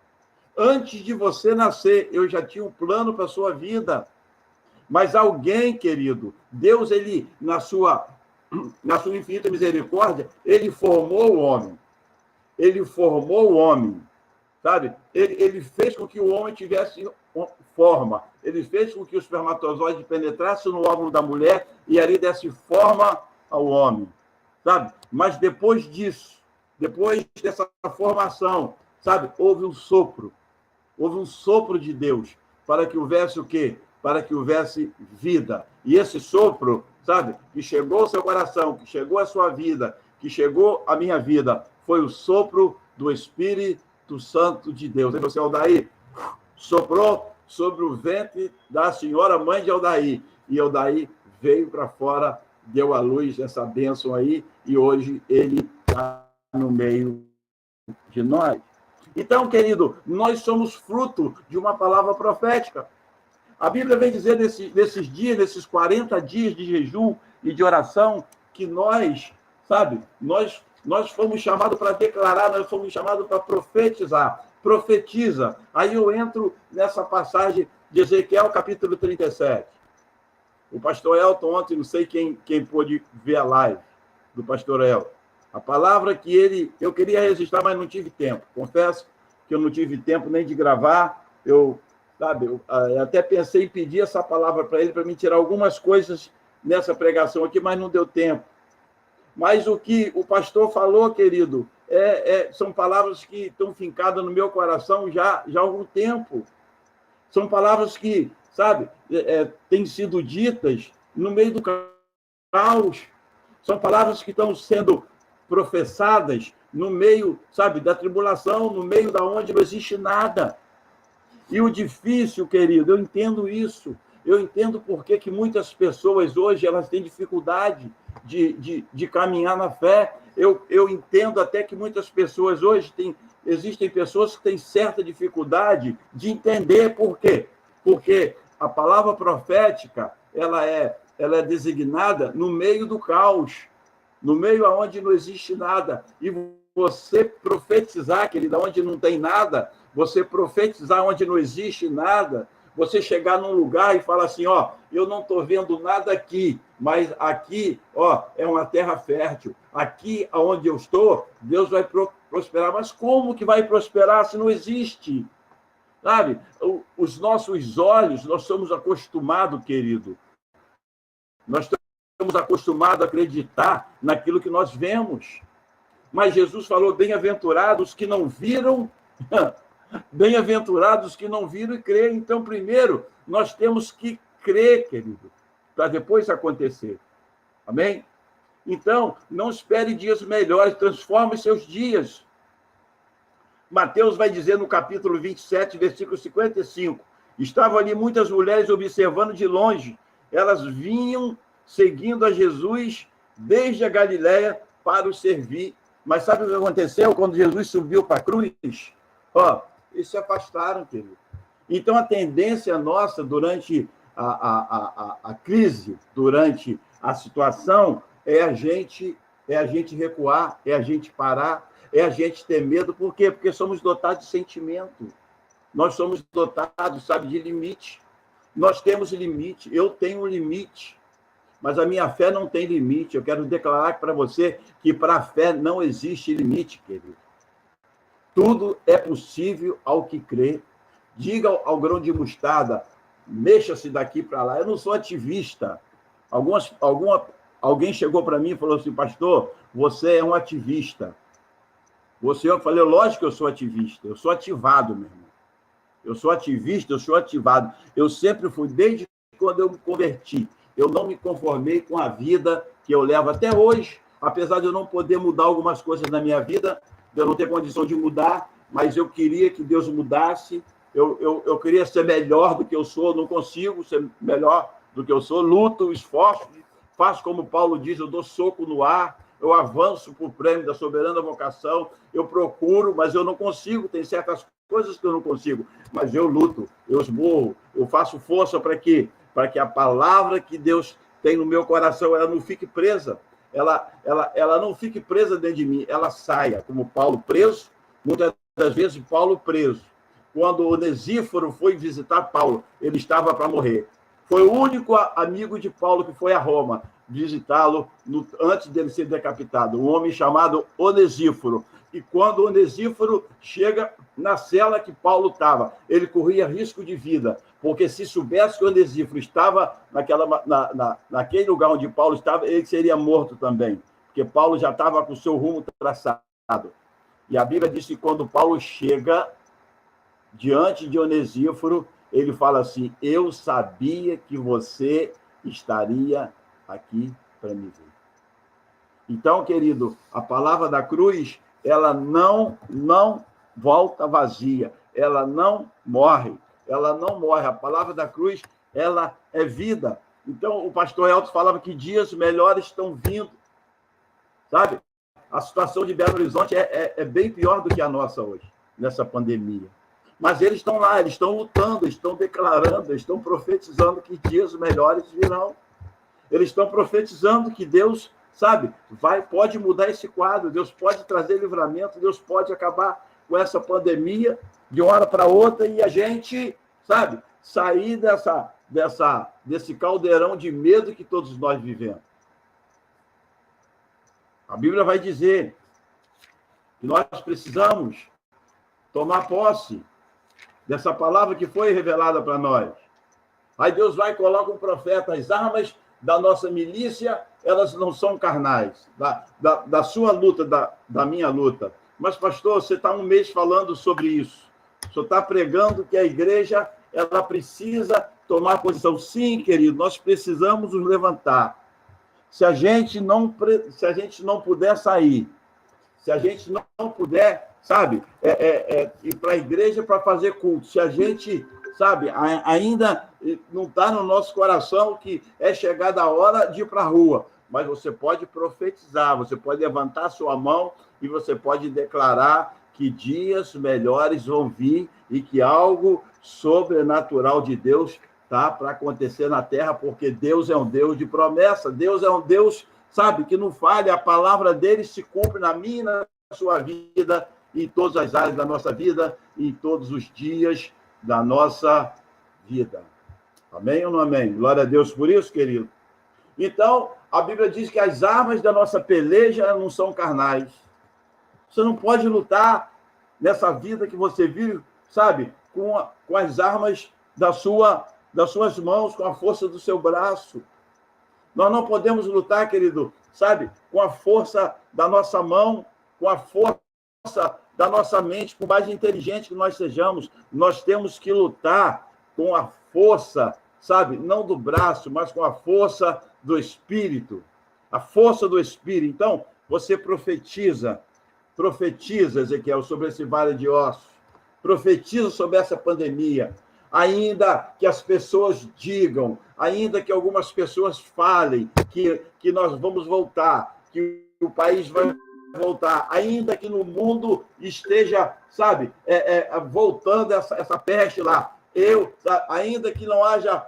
Antes de você nascer, eu já tinha um plano para a sua vida. Mas alguém, querido, Deus, ele, na sua infinita misericórdia, ele formou o homem. Ele formou o homem, sabe? Ele fez com que o homem tivesse forma. Ele fez com que o espermatozoide penetrasse no óvulo da mulher e ali desse forma ao homem, sabe? Mas depois disso, depois dessa formação, sabe? Houve um sopro de Deus para que houvesse o quê? Para que houvesse vida. E esse sopro, sabe? Que chegou ao seu coração, que chegou à sua vida, que chegou à minha vida, foi o sopro do Espírito Santo de Deus. Aí você, Aldair, soprou sobre o ventre da senhora mãe de Aldair. E Aldair veio para fora, deu à luz essa bênção aí, e hoje ele está no meio de nós. Então, querido, nós somos fruto de uma palavra profética. A Bíblia vem dizer nesses dias, nesses 40 dias de jejum e de oração, que nós, sabe, nós fomos chamados para declarar, nós fomos chamados para profetizar. Profetiza. Aí eu entro nessa passagem de Ezequiel, capítulo 37. O pastor Elton ontem, não sei quem pôde ver a live do pastor Elton. A palavra que eu queria registrar, mas não tive tempo. Confesso que que eu não tive tempo nem de gravar. Eu até pensei em pedir essa palavra para ele, para me tirar algumas coisas nessa pregação aqui, mas não deu tempo. Mas o que o pastor falou, querido, são palavras que estão fincadas no meu coração já há algum tempo. São palavras que, sabe, têm sido ditas no meio do caos. São palavras que estão sendo professadas no meio, sabe, da tribulação, no meio da onde não existe nada. E o difícil, querido, eu entendo isso. Eu entendo por que muitas pessoas hoje elas têm dificuldade de caminhar na fé. Eu entendo até que muitas pessoas hoje existem pessoas que têm certa dificuldade de entender por quê. Porque a palavra profética ela é designada no meio do caos, no meio onde não existe nada. E você profetizar, querido, onde não tem nada, você profetizar onde não existe nada, você chegar num lugar e falar assim, ó, eu não estou vendo nada aqui, mas aqui, ó, é uma terra fértil. Aqui, onde eu estou, Deus vai prosperar. Mas como que vai prosperar se não existe? Sabe? Os nossos olhos, nós somos acostumados, querido. Nós estamos acostumados a acreditar naquilo que nós vemos. Mas Jesus falou, bem-aventurados que não viram... Bem-aventurados que não viram e creem. Então, primeiro, nós temos que crer, querido, para depois acontecer. Amém? Então, não espere dias melhores, transforme seus dias. Mateus vai dizer no capítulo 27, versículo 55, estavam ali muitas mulheres observando de longe. Elas vinham seguindo a Jesus desde a Galiléia para o servir. Mas sabe o que aconteceu quando Jesus subiu para a cruz? Ó, eles se afastaram, querido. Então, a tendência nossa durante a crise, durante a situação, é a gente recuar, é a gente parar, é a gente ter medo. Por quê? Porque somos dotados de sentimento. Nós somos dotados, sabe, de limite. Nós temos limite. Eu tenho um limite. Mas a minha fé não tem limite. Eu quero declarar para você que para a fé não existe limite, querido. Tudo é possível ao que crê. Diga ao grão de mostarda, mexa-se daqui para lá. Eu não sou ativista. Alguém chegou para mim e falou assim, pastor, você é um ativista. Eu falei, lógico que eu sou ativista. Eu sou ativado, meu irmão. Eu sou ativista, eu sou ativado. Eu sempre fui, desde quando eu me converti. Eu não me conformei com a vida que eu levo até hoje, apesar de eu não poder mudar algumas coisas na minha vida, de eu não ter condição de mudar, mas eu queria que Deus mudasse, eu queria ser melhor do que eu sou, não consigo ser melhor do que eu sou, luto, esforço, faço como Paulo diz, eu dou soco no ar, eu avanço para o prêmio da soberana vocação, eu procuro, mas eu não consigo, tem certas coisas que eu não consigo, mas eu luto, eu esmurro, eu faço força para que a palavra que Deus tem no meu coração, ela não fique presa, ela não fique presa dentro de mim, ela saia, como Paulo preso, muitas das vezes Paulo preso. Quando Onesíforo foi visitar Paulo, ele estava para morrer. Foi o único amigo de Paulo que foi a Roma visitá-lo antes dele ser decapitado, um homem chamado Onesíforo. E quando Onesíforo chega na cela que Paulo estava, ele corria risco de vida, porque se soubesse que Onesíforo estava naquele lugar onde Paulo estava, ele seria morto também, porque Paulo já estava com o seu rumo traçado. E a Bíblia diz que quando Paulo chega diante de Onesíforo, ele fala assim, eu sabia que você estaria aqui para me ver. Então, querido, a palavra da cruz, ela não volta vazia, ela não morre, a palavra da cruz, ela é vida. Então, o pastor Elton falava que dias melhores estão vindo, sabe? A situação de Belo Horizonte é bem pior do que a nossa hoje, nessa pandemia. Mas eles estão lá, eles estão lutando, estão declarando, estão profetizando que dias melhores virão. Eles estão profetizando que Deus, sabe, pode mudar esse quadro, Deus pode trazer livramento, Deus pode acabar com essa pandemia de uma hora para outra e a gente, sabe, sair desse caldeirão de medo que todos nós vivemos. A Bíblia vai dizer que nós precisamos tomar posse dessa palavra que foi revelada para nós. Aí Deus vai e coloca um profeta. As armas da nossa milícia, elas não são carnais. Da sua luta, da minha luta. Mas, pastor, você está um mês falando sobre isso. O senhor está pregando que a igreja ela precisa tomar posição. Sim, querido, nós precisamos nos levantar. Se a gente não puder sair, se a gente não puder, sabe, ir para a igreja para fazer culto, se a gente, sabe, ainda não está no nosso coração que é chegada a hora de ir para a rua, mas você pode profetizar, você pode levantar sua mão e você pode declarar que dias melhores vão vir e que algo sobrenatural de Deus tá para acontecer na terra, porque Deus é um Deus de promessa, Deus é um Deus, sabe, que não falha, a palavra dele se cumpre na minha e na sua vida, em todas as áreas da nossa vida, em todos os dias da nossa vida. Amém ou não amém? Glória a Deus por isso, querido. Então, a Bíblia diz que as armas da nossa peleja não são carnais. Você não pode lutar nessa vida que você vive, sabe, com as armas das suas mãos, com a força do seu braço. Nós não podemos lutar, querido, sabe, com a força da nossa mão, com a força da nossa mente, por mais inteligente que nós sejamos. Nós temos que lutar com a força, sabe, não do braço, mas com a força do Espírito. A força do Espírito. Então, você profetiza, Ezequiel, sobre esse vale de ossos. Profetiza sobre essa pandemia. Ainda que as pessoas digam, ainda que algumas pessoas falem que nós vamos voltar, que o país vai voltar, ainda que no mundo esteja, sabe, voltando essa peste lá, ainda que não haja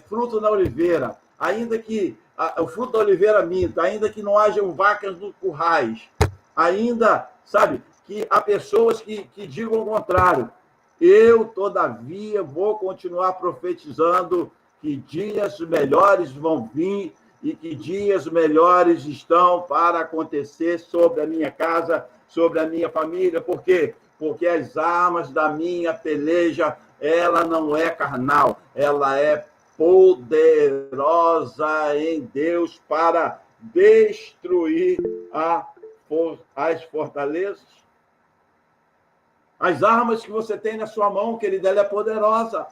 fruto na oliveira, ainda que o fruto da oliveira minta, ainda que não haja vacas nos currais, ainda, sabe, que há pessoas que digam o contrário. Eu, todavia, vou continuar profetizando que dias melhores vão vir e que dias melhores estão para acontecer sobre a minha casa, sobre a minha família. Por quê? Porque as armas da minha peleja, ela não é carnal, ela é poderosa em Deus para destruir as fortalezas. As armas que você tem na sua mão, querida, ela é poderosa.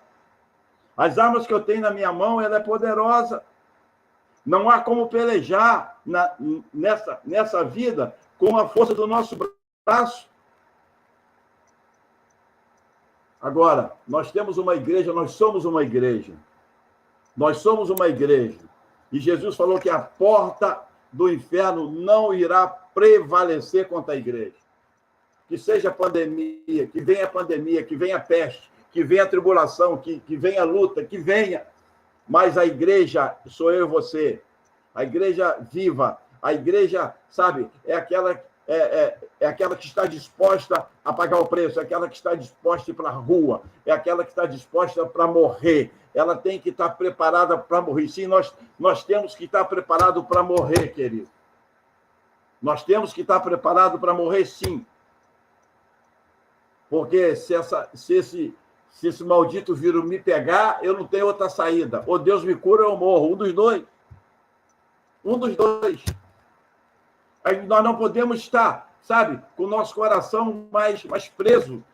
As armas que eu tenho na minha mão, ela é poderosa. Não há como pelejar nessa vida com a força do nosso braço. Agora, nós temos uma igreja, nós somos uma igreja. Nós somos uma igreja. E Jesus falou que a porta do inferno não irá prevalecer contra a igreja. Que seja pandemia, que venha a peste, que venha a tribulação, que venha a luta, que venha. Mas a igreja sou eu e você. A igreja viva, a igreja, sabe, é aquela que está disposta a pagar o preço, é aquela que está disposta a ir para a rua, é aquela que está disposta para morrer. Ela tem que estar preparada para morrer. Sim, nós temos que estar preparados para morrer, querido. Nós temos que estar preparados para morrer, sim. Porque se esse maldito vírus me pegar, eu não tenho outra saída. Ou Deus me cura ou eu morro. Um dos dois. Aí nós não podemos estar, sabe, com o nosso coração mais preso,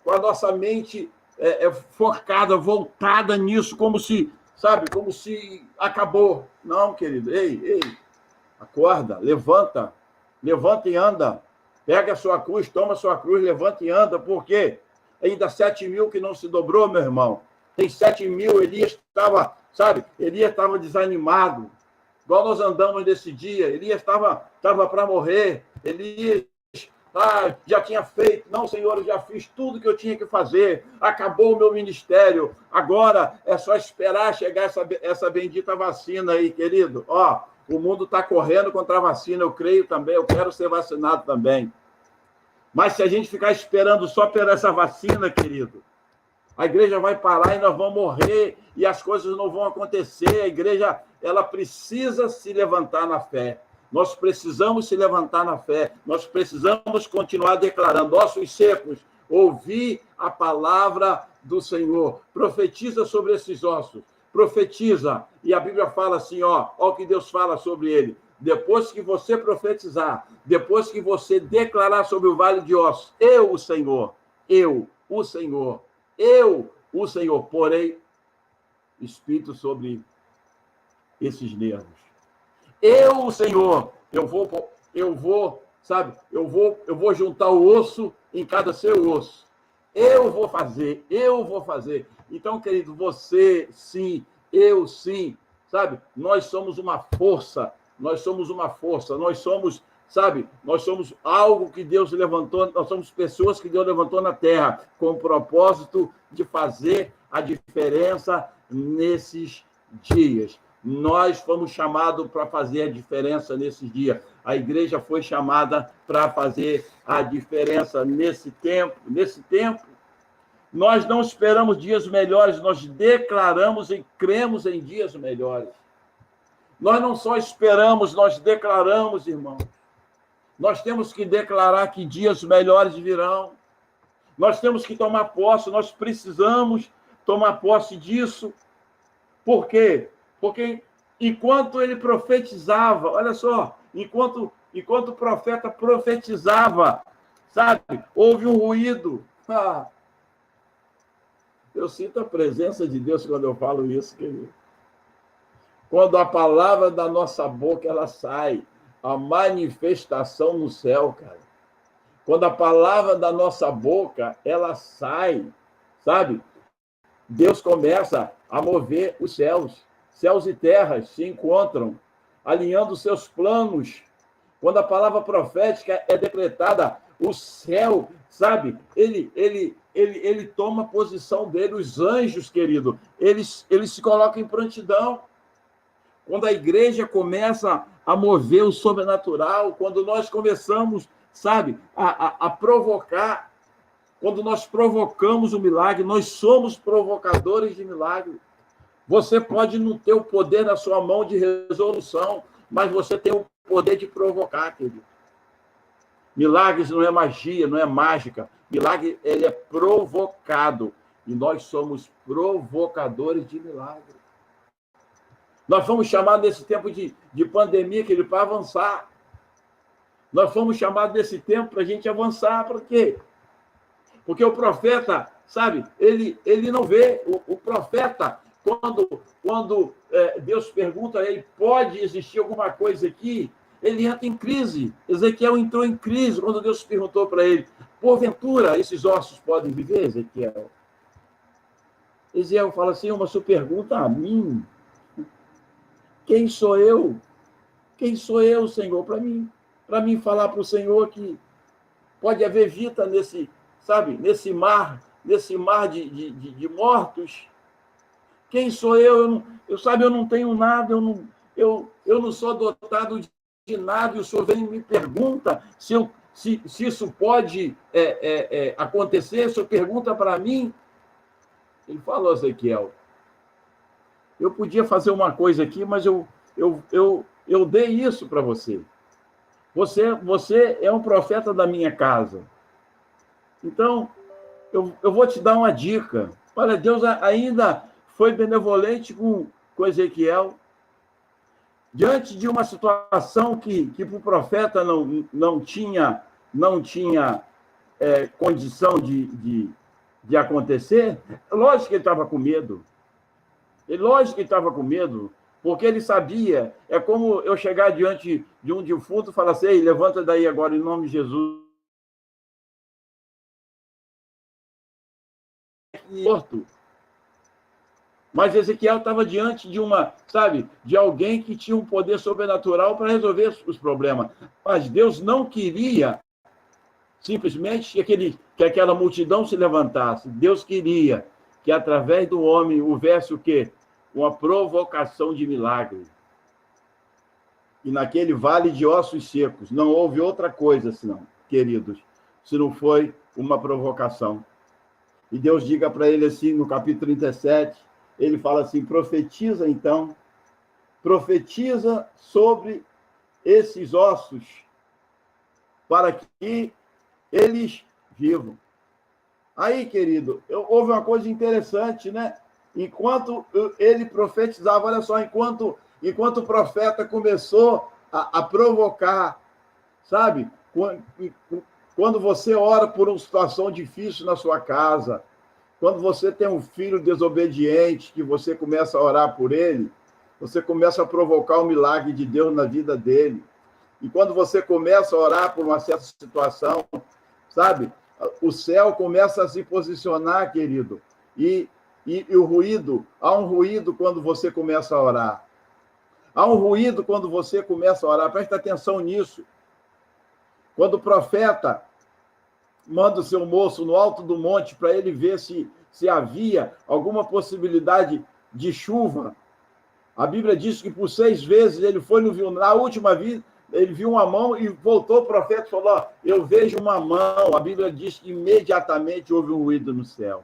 com a nossa mente focada, voltada nisso, como se acabou. Não, querido. Ei, acorda, levanta e anda. Pega a sua cruz, toma a sua cruz, levanta e anda. Por quê? Ainda 7.000 que não se dobrou, meu irmão. Tem 7.000, Elias estava desanimado. Igual nós andamos nesse dia. Elias estava para morrer. Elias já tinha feito. Não, Senhor, eu já fiz tudo que eu tinha que fazer. Acabou o meu ministério. Agora é só esperar chegar essa bendita vacina aí, querido. O mundo está correndo contra a vacina, eu creio também, eu quero ser vacinado também. Mas se a gente ficar esperando só por essa vacina, querido, a igreja vai parar e nós vamos morrer e as coisas não vão acontecer. A igreja, ela precisa se levantar na fé. Nós precisamos se levantar na fé. Nós precisamos continuar declarando. Ossos secos, ouvi a palavra do Senhor. Profetiza sobre esses ossos. Profetiza. E a Bíblia fala assim, ó o que Deus fala sobre ele. Depois que você profetizar, depois que você declarar sobre o vale de ossos, eu, o Senhor, porei espírito sobre esses nervos. Eu, o Senhor, eu vou juntar o osso em cada seu osso. Eu vou fazer. Então, querido, você sim, eu sim, sabe? Nós somos uma força, nós somos algo que Deus levantou, nós somos pessoas que Deus levantou na terra com o propósito de fazer a diferença nesses dias. Nós fomos chamados para fazer a diferença nesses dias. A igreja foi chamada para fazer a diferença nesse tempo. Nós não esperamos dias melhores, nós declaramos e cremos em dias melhores. Nós não só esperamos, nós declaramos, irmão. Nós temos que declarar que dias melhores virão. Nós temos que tomar posse, nós precisamos tomar posse disso. Por quê? Porque enquanto ele profetizava, olha só, enquanto o profeta profetizava, sabe, houve um ruído. Eu sinto a presença de Deus quando eu falo isso, querido. Quando a palavra da nossa boca ela sai, a manifestação no céu, cara. Quando a palavra da nossa boca ela sai, sabe? Deus começa a mover os céus. Céus e terras se encontram, alinhando seus planos. Quando a palavra profética é decretada, o céu, sabe? Ele toma a posição dele. Os anjos, querido, eles se colocam em prontidão. Quando a igreja começa a mover o sobrenatural, quando nós começamos, sabe, a provocar, quando nós provocamos o milagre, nós somos provocadores de milagre. Você pode não ter o poder na sua mão de resolução, mas você tem o poder de provocar, querido. Milagres não é magia, não é mágica. Milagre, ele é provocado. E nós somos provocadores de milagre. Nós fomos chamados nesse tempo de pandemia, querido, para avançar. Nós fomos chamados nesse tempo para a gente avançar. Por quê? Porque o profeta, sabe, ele não vê. O profeta, quando Deus pergunta a ele, pode existir alguma coisa aqui? Ele entra em crise. Ezequiel entrou em crise quando Deus perguntou para ele, porventura, esses ossos podem viver, Ezequiel? Ezequiel fala assim, mas você pergunta a mim? Quem sou eu? Quem sou eu, Senhor? Para mim falar para o Senhor que pode haver vida nesse mar de mortos. Quem sou eu? Eu não tenho nada, eu não sou dotado de nada, e o Senhor vem e me pergunta se isso pode acontecer, o Senhor pergunta para mim. Ele falou, Ezequiel, eu podia fazer uma coisa aqui, mas eu dei isso para você. Você é um profeta da minha casa. Então, eu vou te dar uma dica. Olha, Deus ainda foi benevolente com Ezequiel. Diante de uma situação que para o profeta não tinha condição de acontecer, lógico que ele estava com medo. Lógico que ele estava com medo, porque ele sabia, é como eu chegar diante de um defunto e falar assim, ei, levanta daí agora, em nome de Jesus. Morto. Mas Ezequiel estava diante de alguém que tinha um poder sobrenatural para resolver os problemas. Mas Deus não queria simplesmente que aquela multidão se levantasse. Deus queria que através do homem houvesse o quê? Uma provocação de milagre. E naquele vale de ossos secos não houve outra coisa, senão, queridos, se não foi uma provocação. E Deus diga para ele assim, no capítulo 37, ele fala assim, profetiza então, profetiza sobre esses ossos para que eles vivam. Aí, querido, houve uma coisa interessante, né? Enquanto ele profetizava, olha só, enquanto o profeta começou a provocar, sabe? Quando você ora por uma situação difícil na sua casa, quando você tem um filho desobediente, que você começa a orar por ele, você começa a provocar o milagre de Deus na vida dele. E quando você começa a orar por uma certa situação, sabe? O céu começa a se posicionar, querido. E o ruído, há um ruído quando você começa a orar. Há um ruído quando você começa a orar. Presta atenção nisso. Quando o profeta manda o seu moço no alto do monte para ele ver se havia alguma possibilidade de chuva, a Bíblia diz que por 6 vezes ele foi, não viu. Na última vez, ele viu uma mão e voltou o profeta e falou, ó, eu vejo uma mão. A Bíblia diz que imediatamente houve um ruído no céu.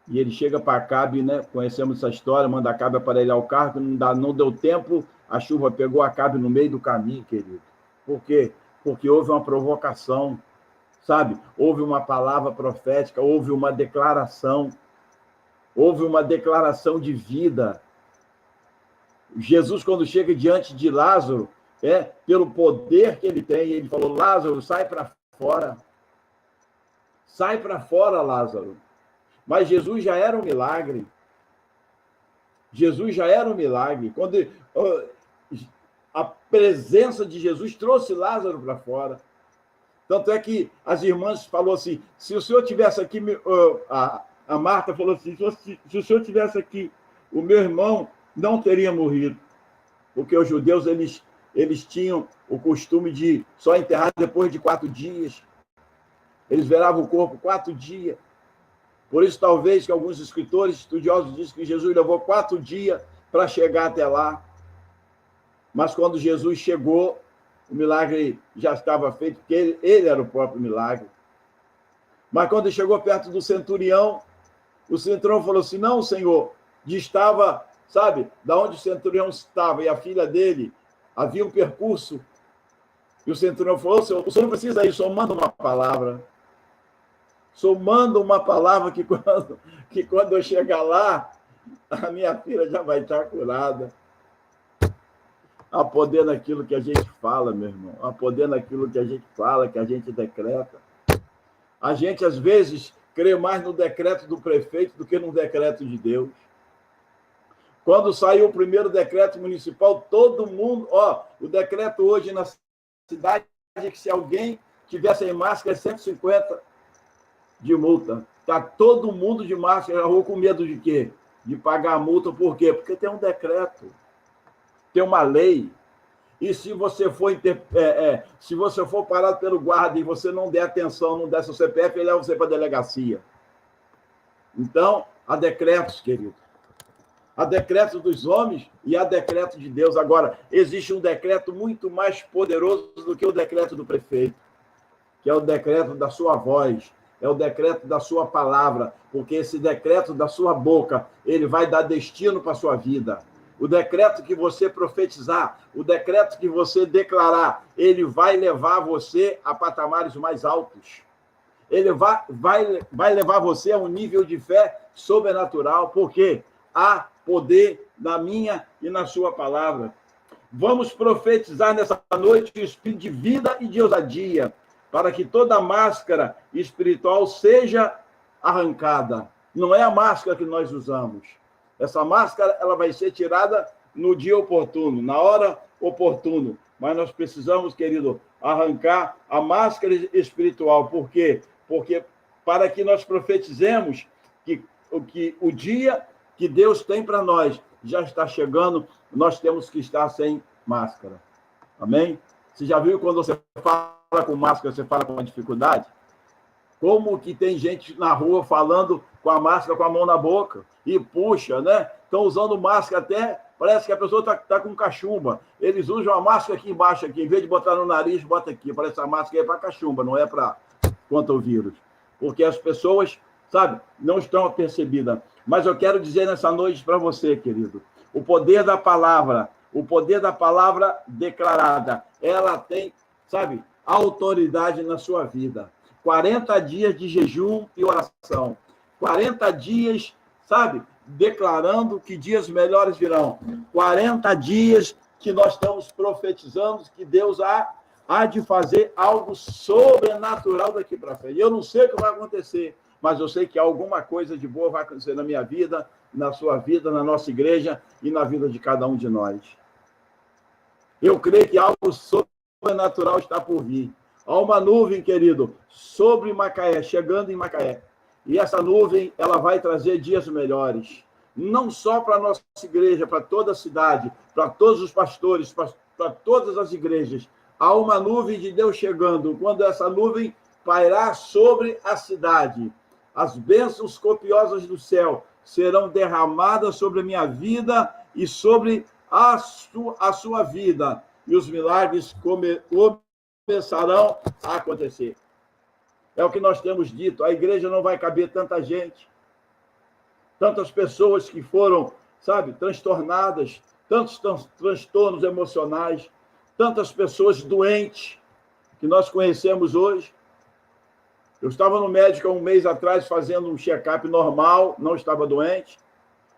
E ele chega para Acabe, né? Conhecemos essa história, manda Acabe aparelhar o carro, não deu tempo, a chuva pegou Acabe no meio do caminho, querido. Por quê? Porque houve uma provocação, sabe? Houve uma palavra profética, houve uma declaração de vida. Jesus, quando chega diante de Lázaro, pelo poder que ele tem, ele falou, Lázaro, sai para fora. Sai para fora, Lázaro. Mas Jesus já era um milagre. Jesus já era um milagre. Quando a presença de Jesus trouxe Lázaro para fora. Tanto é que as irmãs falaram assim, se o senhor tivesse aqui, a Marta falou assim, se o senhor tivesse aqui, o meu irmão não teria morrido. Porque os judeus, eles tinham o costume de só enterrar depois de 4 dias. Eles velavam o corpo 4 dias. Por isso, talvez, que alguns escritores estudiosos dizem que Jesus levou 4 dias para chegar até lá. Mas quando Jesus chegou, o milagre já estava feito, porque ele era o próprio milagre. Mas quando ele chegou perto do centurião, o centurião falou assim, não, Senhor, estava, sabe, da onde o centurião estava e a filha dele, havia um percurso. E o centurião falou, o senhor não precisa ir, só manda uma palavra. Só manda uma palavra que quando eu chegar lá, a minha filha já vai estar curada. Há poder naquilo que a gente fala, meu irmão. Há poder naquilo que a gente fala, que a gente decreta. A gente, às vezes, crê mais no decreto do prefeito do que no decreto de Deus. Quando saiu o primeiro decreto municipal, todo mundo... o decreto hoje na cidade é que se alguém tiver sem máscara, é 150 de multa. Está todo mundo de máscara, ou com medo de quê? De pagar a multa. Por quê? Porque tem um decreto. Tem uma lei. E se você for parado pelo guarda e você não der atenção, não der seu CPF, ele leva você para a delegacia. Então, há decretos, querido. Há decretos dos homens e há decreto de Deus. Agora, existe um decreto muito mais poderoso do que o decreto do prefeito, que é o decreto da sua voz, é o decreto da sua palavra, porque esse decreto da sua boca, ele vai dar destino para a sua vida. O decreto que você profetizar, o decreto que você declarar, ele vai levar você a patamares mais altos. Ele vai levar você a um nível de fé sobrenatural, porque há poder na minha e na sua palavra. Vamos profetizar nessa noite o espírito de vida e de ousadia, para que toda máscara espiritual seja arrancada. Não é a máscara que nós usamos. Essa máscara ela vai ser tirada no dia oportuno, na hora oportuna. Mas nós precisamos, querido, arrancar a máscara espiritual. Por quê? Porque para que nós profetizemos que o dia que Deus tem para nós já está chegando, nós temos que estar sem máscara. Amém? Você já viu quando você fala com máscara, você fala com uma dificuldade? Como que tem gente na rua falando com a máscara com a mão na boca e puxa, né? Estão usando máscara até, parece que a pessoa está com cachumba. Eles usam a máscara aqui embaixo, aqui, em vez de botar no nariz, bota aqui. Parece que a máscara é para cachumba, não é para contra o vírus. Porque as pessoas, sabe, não estão apercebidas. Mas eu quero dizer nessa noite para você, querido, o poder da palavra, o poder da palavra declarada, ela tem, sabe, autoridade na sua vida. 40 dias de jejum e oração. 40 dias, sabe, declarando que dias melhores virão. 40 dias que nós estamos profetizando que Deus há de fazer algo sobrenatural daqui para frente. Eu não sei o que vai acontecer, mas eu sei que alguma coisa de boa vai acontecer na minha vida, na sua vida, na nossa igreja e na vida de cada um de nós. Eu creio que algo sobrenatural está por vir. Há uma nuvem, querido, sobre Macaé, chegando em Macaé. E essa nuvem, ela vai trazer dias melhores. Não só para a nossa igreja, para toda a cidade, para todos os pastores, para todas as igrejas. Há uma nuvem de Deus chegando. Quando essa nuvem pairar sobre a cidade, as bênçãos copiosas do céu serão derramadas sobre a minha vida e sobre a sua vida. E os milagres começarão a acontecer. É o que nós temos dito. A igreja não vai caber tanta gente, tantas pessoas que foram, sabe, transtornadas, tantos transtornos emocionais, tantas pessoas doentes que nós conhecemos hoje. Eu estava no médico há um mês atrás fazendo um check-up normal, não estava doente,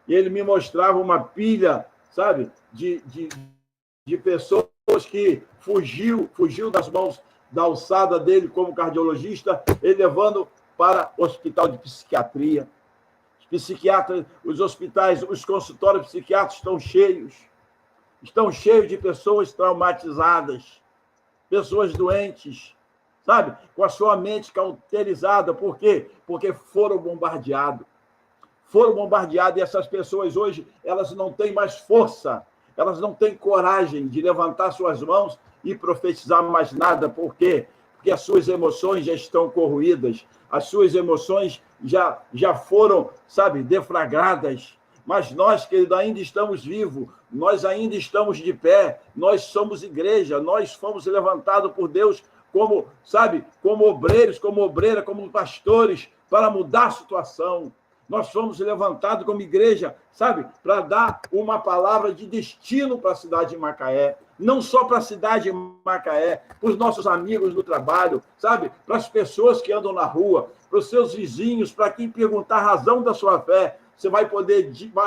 e ele me mostrava uma pilha, sabe, de pessoas que fugiu das mãos da alçada dele como cardiologista, ele levando para o hospital de psiquiatria. Os psiquiatras, os hospitais, os consultórios psiquiátricos estão cheios de pessoas traumatizadas, pessoas doentes, sabe? Com a sua mente cauterizada. Por quê? Porque foram bombardeados. E essas pessoas hoje, elas não têm mais força, elas não têm coragem de levantar suas mãos e profetizar mais nada. Por quê? Porque as suas emoções já estão corroídas, as suas emoções já foram, sabe, deflagradas. Mas nós, querido, ainda estamos vivos, nós ainda estamos de pé, nós somos igreja, nós fomos levantados por Deus como, sabe, como obreiros, como obreira, como pastores, para mudar a situação. Nós fomos levantados como igreja, sabe, para dar uma palavra de destino para a cidade de Macaé. Não só para a cidade de Macaé, para os nossos amigos do trabalho, sabe, para as pessoas que andam na rua, para os seus vizinhos, para quem perguntar a razão da sua fé. Você vai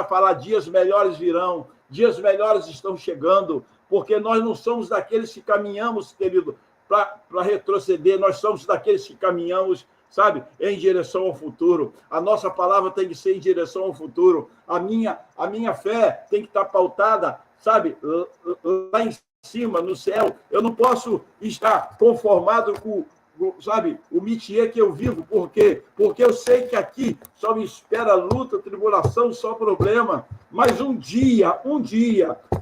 falar, dias melhores virão, dias melhores estão chegando, porque nós não somos daqueles que caminhamos, querido, para retroceder, nós somos daqueles que caminhamos, sabe, em direção ao futuro. A nossa palavra tem que ser em direção ao futuro. A minha fé tem que estar pautada, sabe, lá em cima, no céu. Eu não posso estar conformado com, sabe, o métier que eu vivo. Por quê? Porque eu sei que aqui só me espera luta, tribulação, só problema. Mas um dia,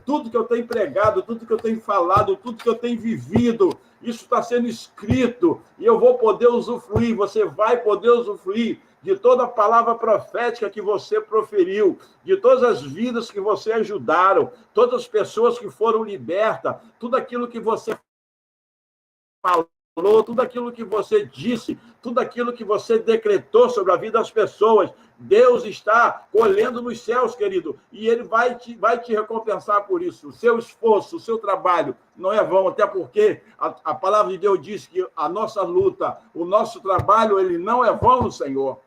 tudo que eu tenho pregado, tudo que eu tenho falado, tudo que eu tenho vivido, isso está sendo escrito, e eu vou poder usufruir, você vai poder usufruir de toda a palavra profética que você proferiu, de todas as vidas que você ajudaram, todas as pessoas que foram libertas, tudo aquilo que você falou, tudo aquilo que você disse, tudo aquilo que você decretou sobre a vida das pessoas. Deus está colhendo nos céus, querido, e Ele vai te recompensar por isso. O seu esforço, o seu trabalho não é vão, até porque a palavra de Deus diz que a nossa luta, o nosso trabalho, ele não é vão no Senhor.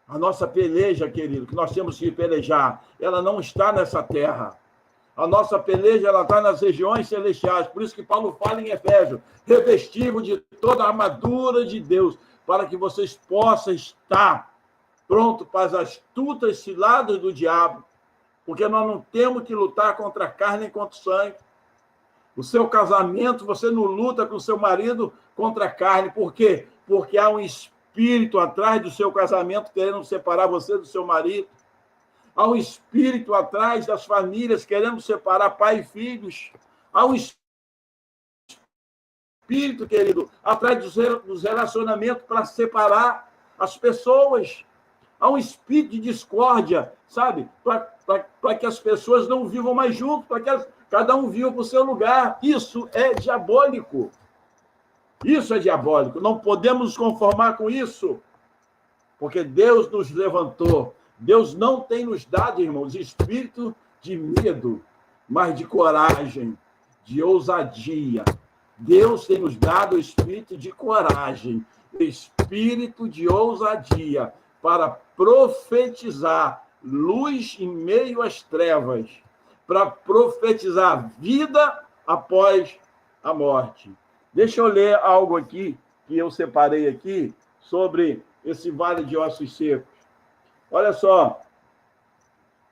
A nossa peleja, querido, que nós temos que pelejar, ela não está nessa terra. A nossa peleja, ela está nas regiões celestiais. Por isso que Paulo fala em Efésios, revestivos de toda a armadura de Deus, para que vocês possam estar prontos para as astutas ciladas do diabo, porque nós não temos que lutar contra a carne e contra o sangue. O seu casamento, você não luta com o seu marido contra a carne. Por quê? Porque há um espírito atrás do seu casamento querendo separar você do seu marido. Há um espírito atrás das famílias querendo separar pai e filhos. Há um espírito, querido, atrás dos relacionamentos para separar as pessoas. Há um espírito de discórdia, sabe? Para que as pessoas não vivam mais juntos, para que cada um viva para o seu lugar. Isso é diabólico. Isso é diabólico. Não podemos nos conformar com isso, porque Deus nos levantou. Deus não tem nos dado, irmãos, espírito de medo, mas de coragem, de ousadia. Deus tem nos dado o espírito de coragem, espírito de ousadia, para profetizar luz em meio às trevas, para profetizar vida após a morte. Deixa eu ler algo aqui, que eu separei aqui, sobre esse vale de ossos secos. Olha só,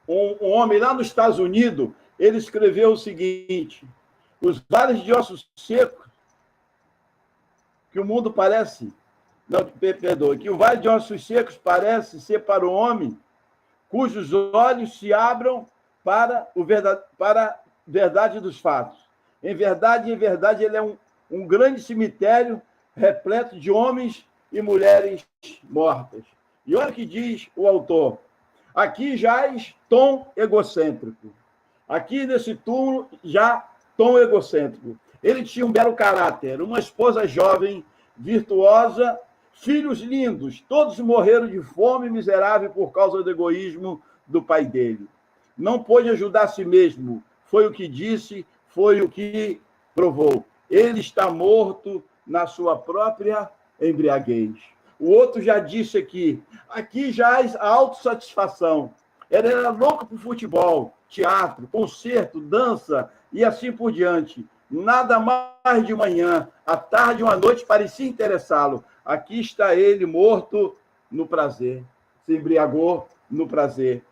um homem lá nos Estados Unidos, ele escreveu o seguinte: os vales de ossos secos, que o mundo parece... Não, perdoa, que o vale de ossos secos parece ser para o homem cujos olhos se abram para a verdade dos fatos. Em verdade, ele é um grande cemitério repleto de homens e mulheres mortas. E olha o que diz o autor. Aqui jaz Tom egocêntrico. Aqui nesse túmulo já Tom egocêntrico. Ele tinha um belo caráter, uma esposa jovem, virtuosa, filhos lindos, todos morreram de fome miserável por causa do egoísmo do pai dele. Não pôde ajudar a si mesmo, foi o que disse, foi o que provou. Ele está morto na sua própria embriaguez. O outro já disse aqui jaz a autossatisfação. Ele era louco por futebol, teatro, concerto, dança e assim por diante. Nada mais de manhã, à tarde ou à noite parecia interessá-lo. Aqui está ele morto no prazer, se embriagou no prazer.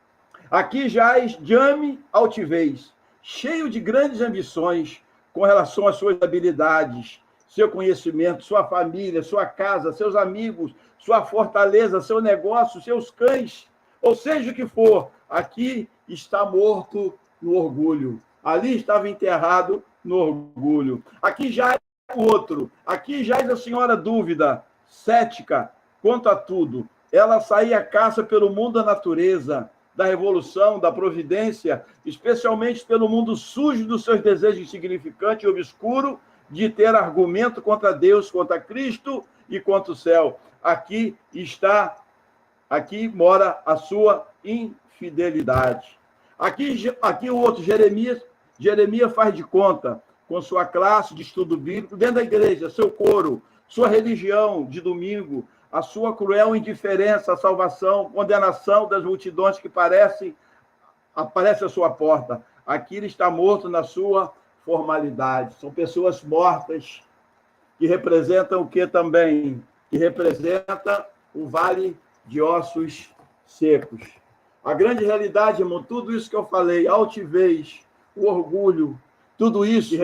Aqui jaz Jame altivez, cheio de grandes ambições com relação às suas habilidades, seu conhecimento, sua família, sua casa, seus amigos, sua fortaleza, seu negócio, seus cães, ou seja o que for, aqui está morto no orgulho. Ali estava enterrado no orgulho. Aqui jaz o outro, aqui jaz a senhora dúvida, cética quanto a tudo. Ela saía à caça pelo mundo da natureza, da revolução, da providência, especialmente pelo mundo sujo dos seus desejos insignificantes e obscuro, de ter argumento contra Deus, contra Cristo e contra o céu. Aqui mora a sua infidelidade. Aqui o outro, Jeremias faz de conta com sua classe de estudo bíblico dentro da igreja, seu coro, sua religião de domingo, a sua cruel indiferença à salvação, condenação das multidões que aparece à sua porta. Aqui ele está morto na sua formalidade. São pessoas mortas que representam o que também? Que representa o vale de ossos secos. A grande realidade, irmão, tudo isso que eu falei, a altivez, o orgulho, tudo isso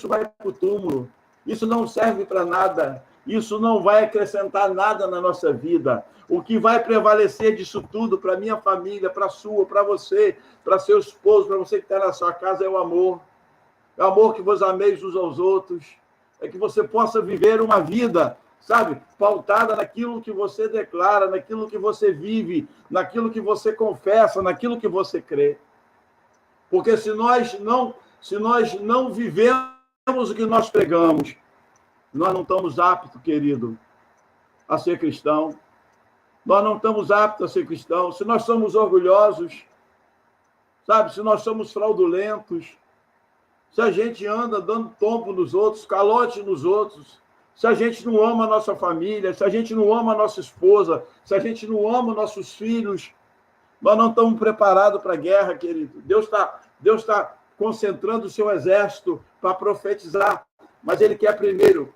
vai para o túmulo. Isso não serve para nada. Isso não vai acrescentar nada na nossa vida. O que vai prevalecer disso tudo para a minha família, para a sua, para você, para seu esposo, para você que está na sua casa, é o amor. É o amor que vos ameis uns aos outros. É que você possa viver uma vida, sabe, pautada naquilo que você declara, naquilo que você vive, naquilo que você confessa, naquilo que você crê. Porque se nós não vivemos o que nós pregamos, nós não estamos aptos, querido, a ser cristão. Nós não estamos aptos a ser cristão. Se nós somos orgulhosos, sabe, se nós somos fraudulentos, se a gente anda dando tombo nos outros, calote nos outros, se a gente não ama a nossa família, se a gente não ama a nossa esposa, se a gente não ama nossos filhos, nós não estamos preparados para a guerra, querido. Deus está concentrando o seu exército para profetizar, mas ele quer primeiro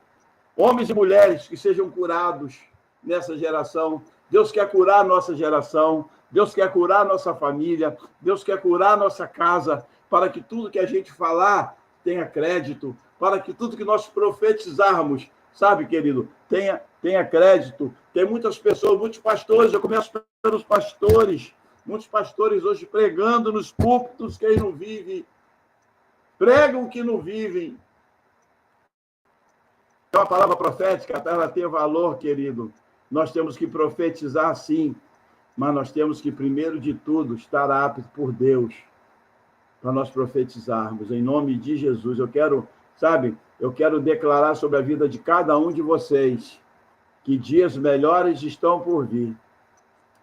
homens e mulheres que sejam curados nessa geração. Deus quer curar a nossa geração, Deus quer curar a nossa família, Deus quer curar a nossa casa, para que tudo que a gente falar tenha crédito, para que tudo que nós profetizarmos, sabe, querido, tenha crédito. Tem muitas pessoas, muitos pastores, eu começo pelos pastores, muitos pastores hoje pregando nos púlpitos que eles não vivem, pregam o que não vivem. Então, a palavra profética, para ela ter valor, querido, nós temos que profetizar sim, mas nós temos que, primeiro de tudo, estar aptos por Deus para nós profetizarmos. Em nome de Jesus, eu quero declarar sobre a vida de cada um de vocês que dias melhores estão por vir.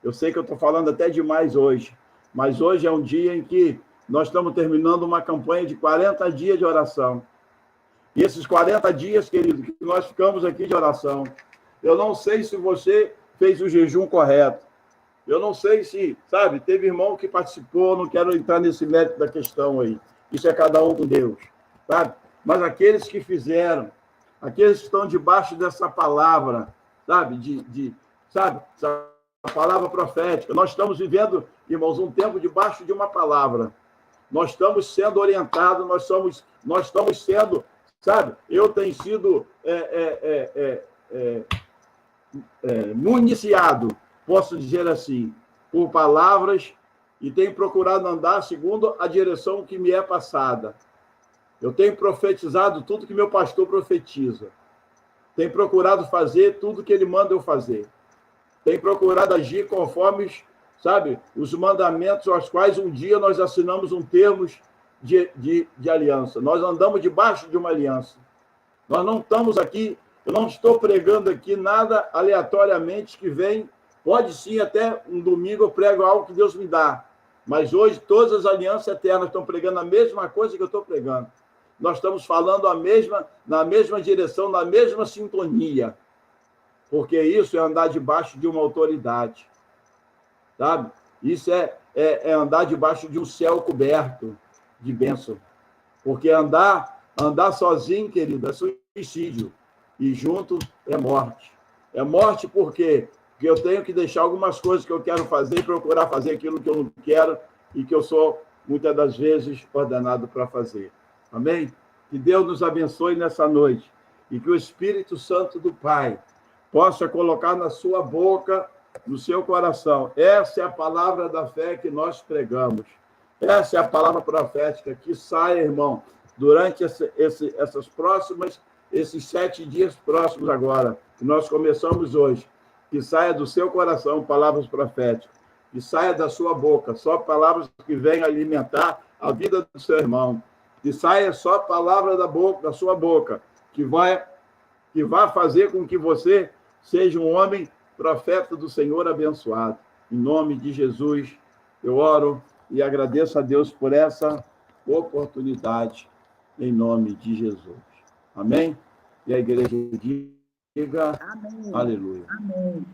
Eu sei que eu estou falando até demais hoje, mas hoje é um dia em que nós estamos terminando uma campanha de 40 dias de oração. E esses 40 dias, querido, que nós ficamos aqui de oração, eu não sei se você fez o jejum correto. Eu não sei se, sabe, teve irmão que participou, não quero entrar nesse mérito da questão aí. Isso é cada um com Deus, sabe? Mas aqueles que fizeram, aqueles que estão debaixo dessa palavra, sabe, sabe, essa palavra profética. Nós estamos vivendo, irmãos, um tempo debaixo de uma palavra. Nós estamos sendo orientados, nós estamos sendo, sabe, eu tenho sido municiado, posso dizer assim, por palavras e tenho procurado andar segundo a direção que me é passada. Eu tenho profetizado tudo que meu pastor profetiza. Tenho procurado fazer tudo que ele manda eu fazer. Tenho procurado agir conforme, sabe, os mandamentos aos quais um dia nós assinamos um termo de aliança. Nós andamos debaixo de uma aliança. Nós não estamos aqui, eu não estou pregando aqui nada aleatoriamente que vem. Pode sim, até um domingo eu prego algo que Deus me dá. Mas hoje todas as alianças eternas estão pregando a mesma coisa que eu estou pregando. Nós estamos falando na mesma direção, na mesma sintonia. Porque isso é andar debaixo de uma autoridade. Sabe? Isso é andar debaixo de um céu coberto de bênção. Porque andar sozinho, querido, é suicídio. E junto é morte. É morte por quê? Porque eu tenho que deixar algumas coisas que eu quero fazer e procurar fazer aquilo que eu não quero e que eu sou, muitas das vezes, ordenado para fazer. Amém? Que Deus nos abençoe nessa noite e que o Espírito Santo do Pai possa colocar na sua boca, no seu coração. Essa é a palavra da fé que nós pregamos. Essa é a palavra profética que sai, irmão, durante esses 7 dias próximos agora, que nós começamos hoje. Que saia do seu coração palavras proféticas, que saia da sua boca só palavras que venham alimentar a vida do seu irmão, que saia só palavra da sua boca, que vai fazer com que você seja um homem profeta do Senhor abençoado. Em nome de Jesus, eu oro e agradeço a Deus por essa oportunidade, em nome de Jesus. Amém? E a igreja diga, Amém. aleluia. Amém.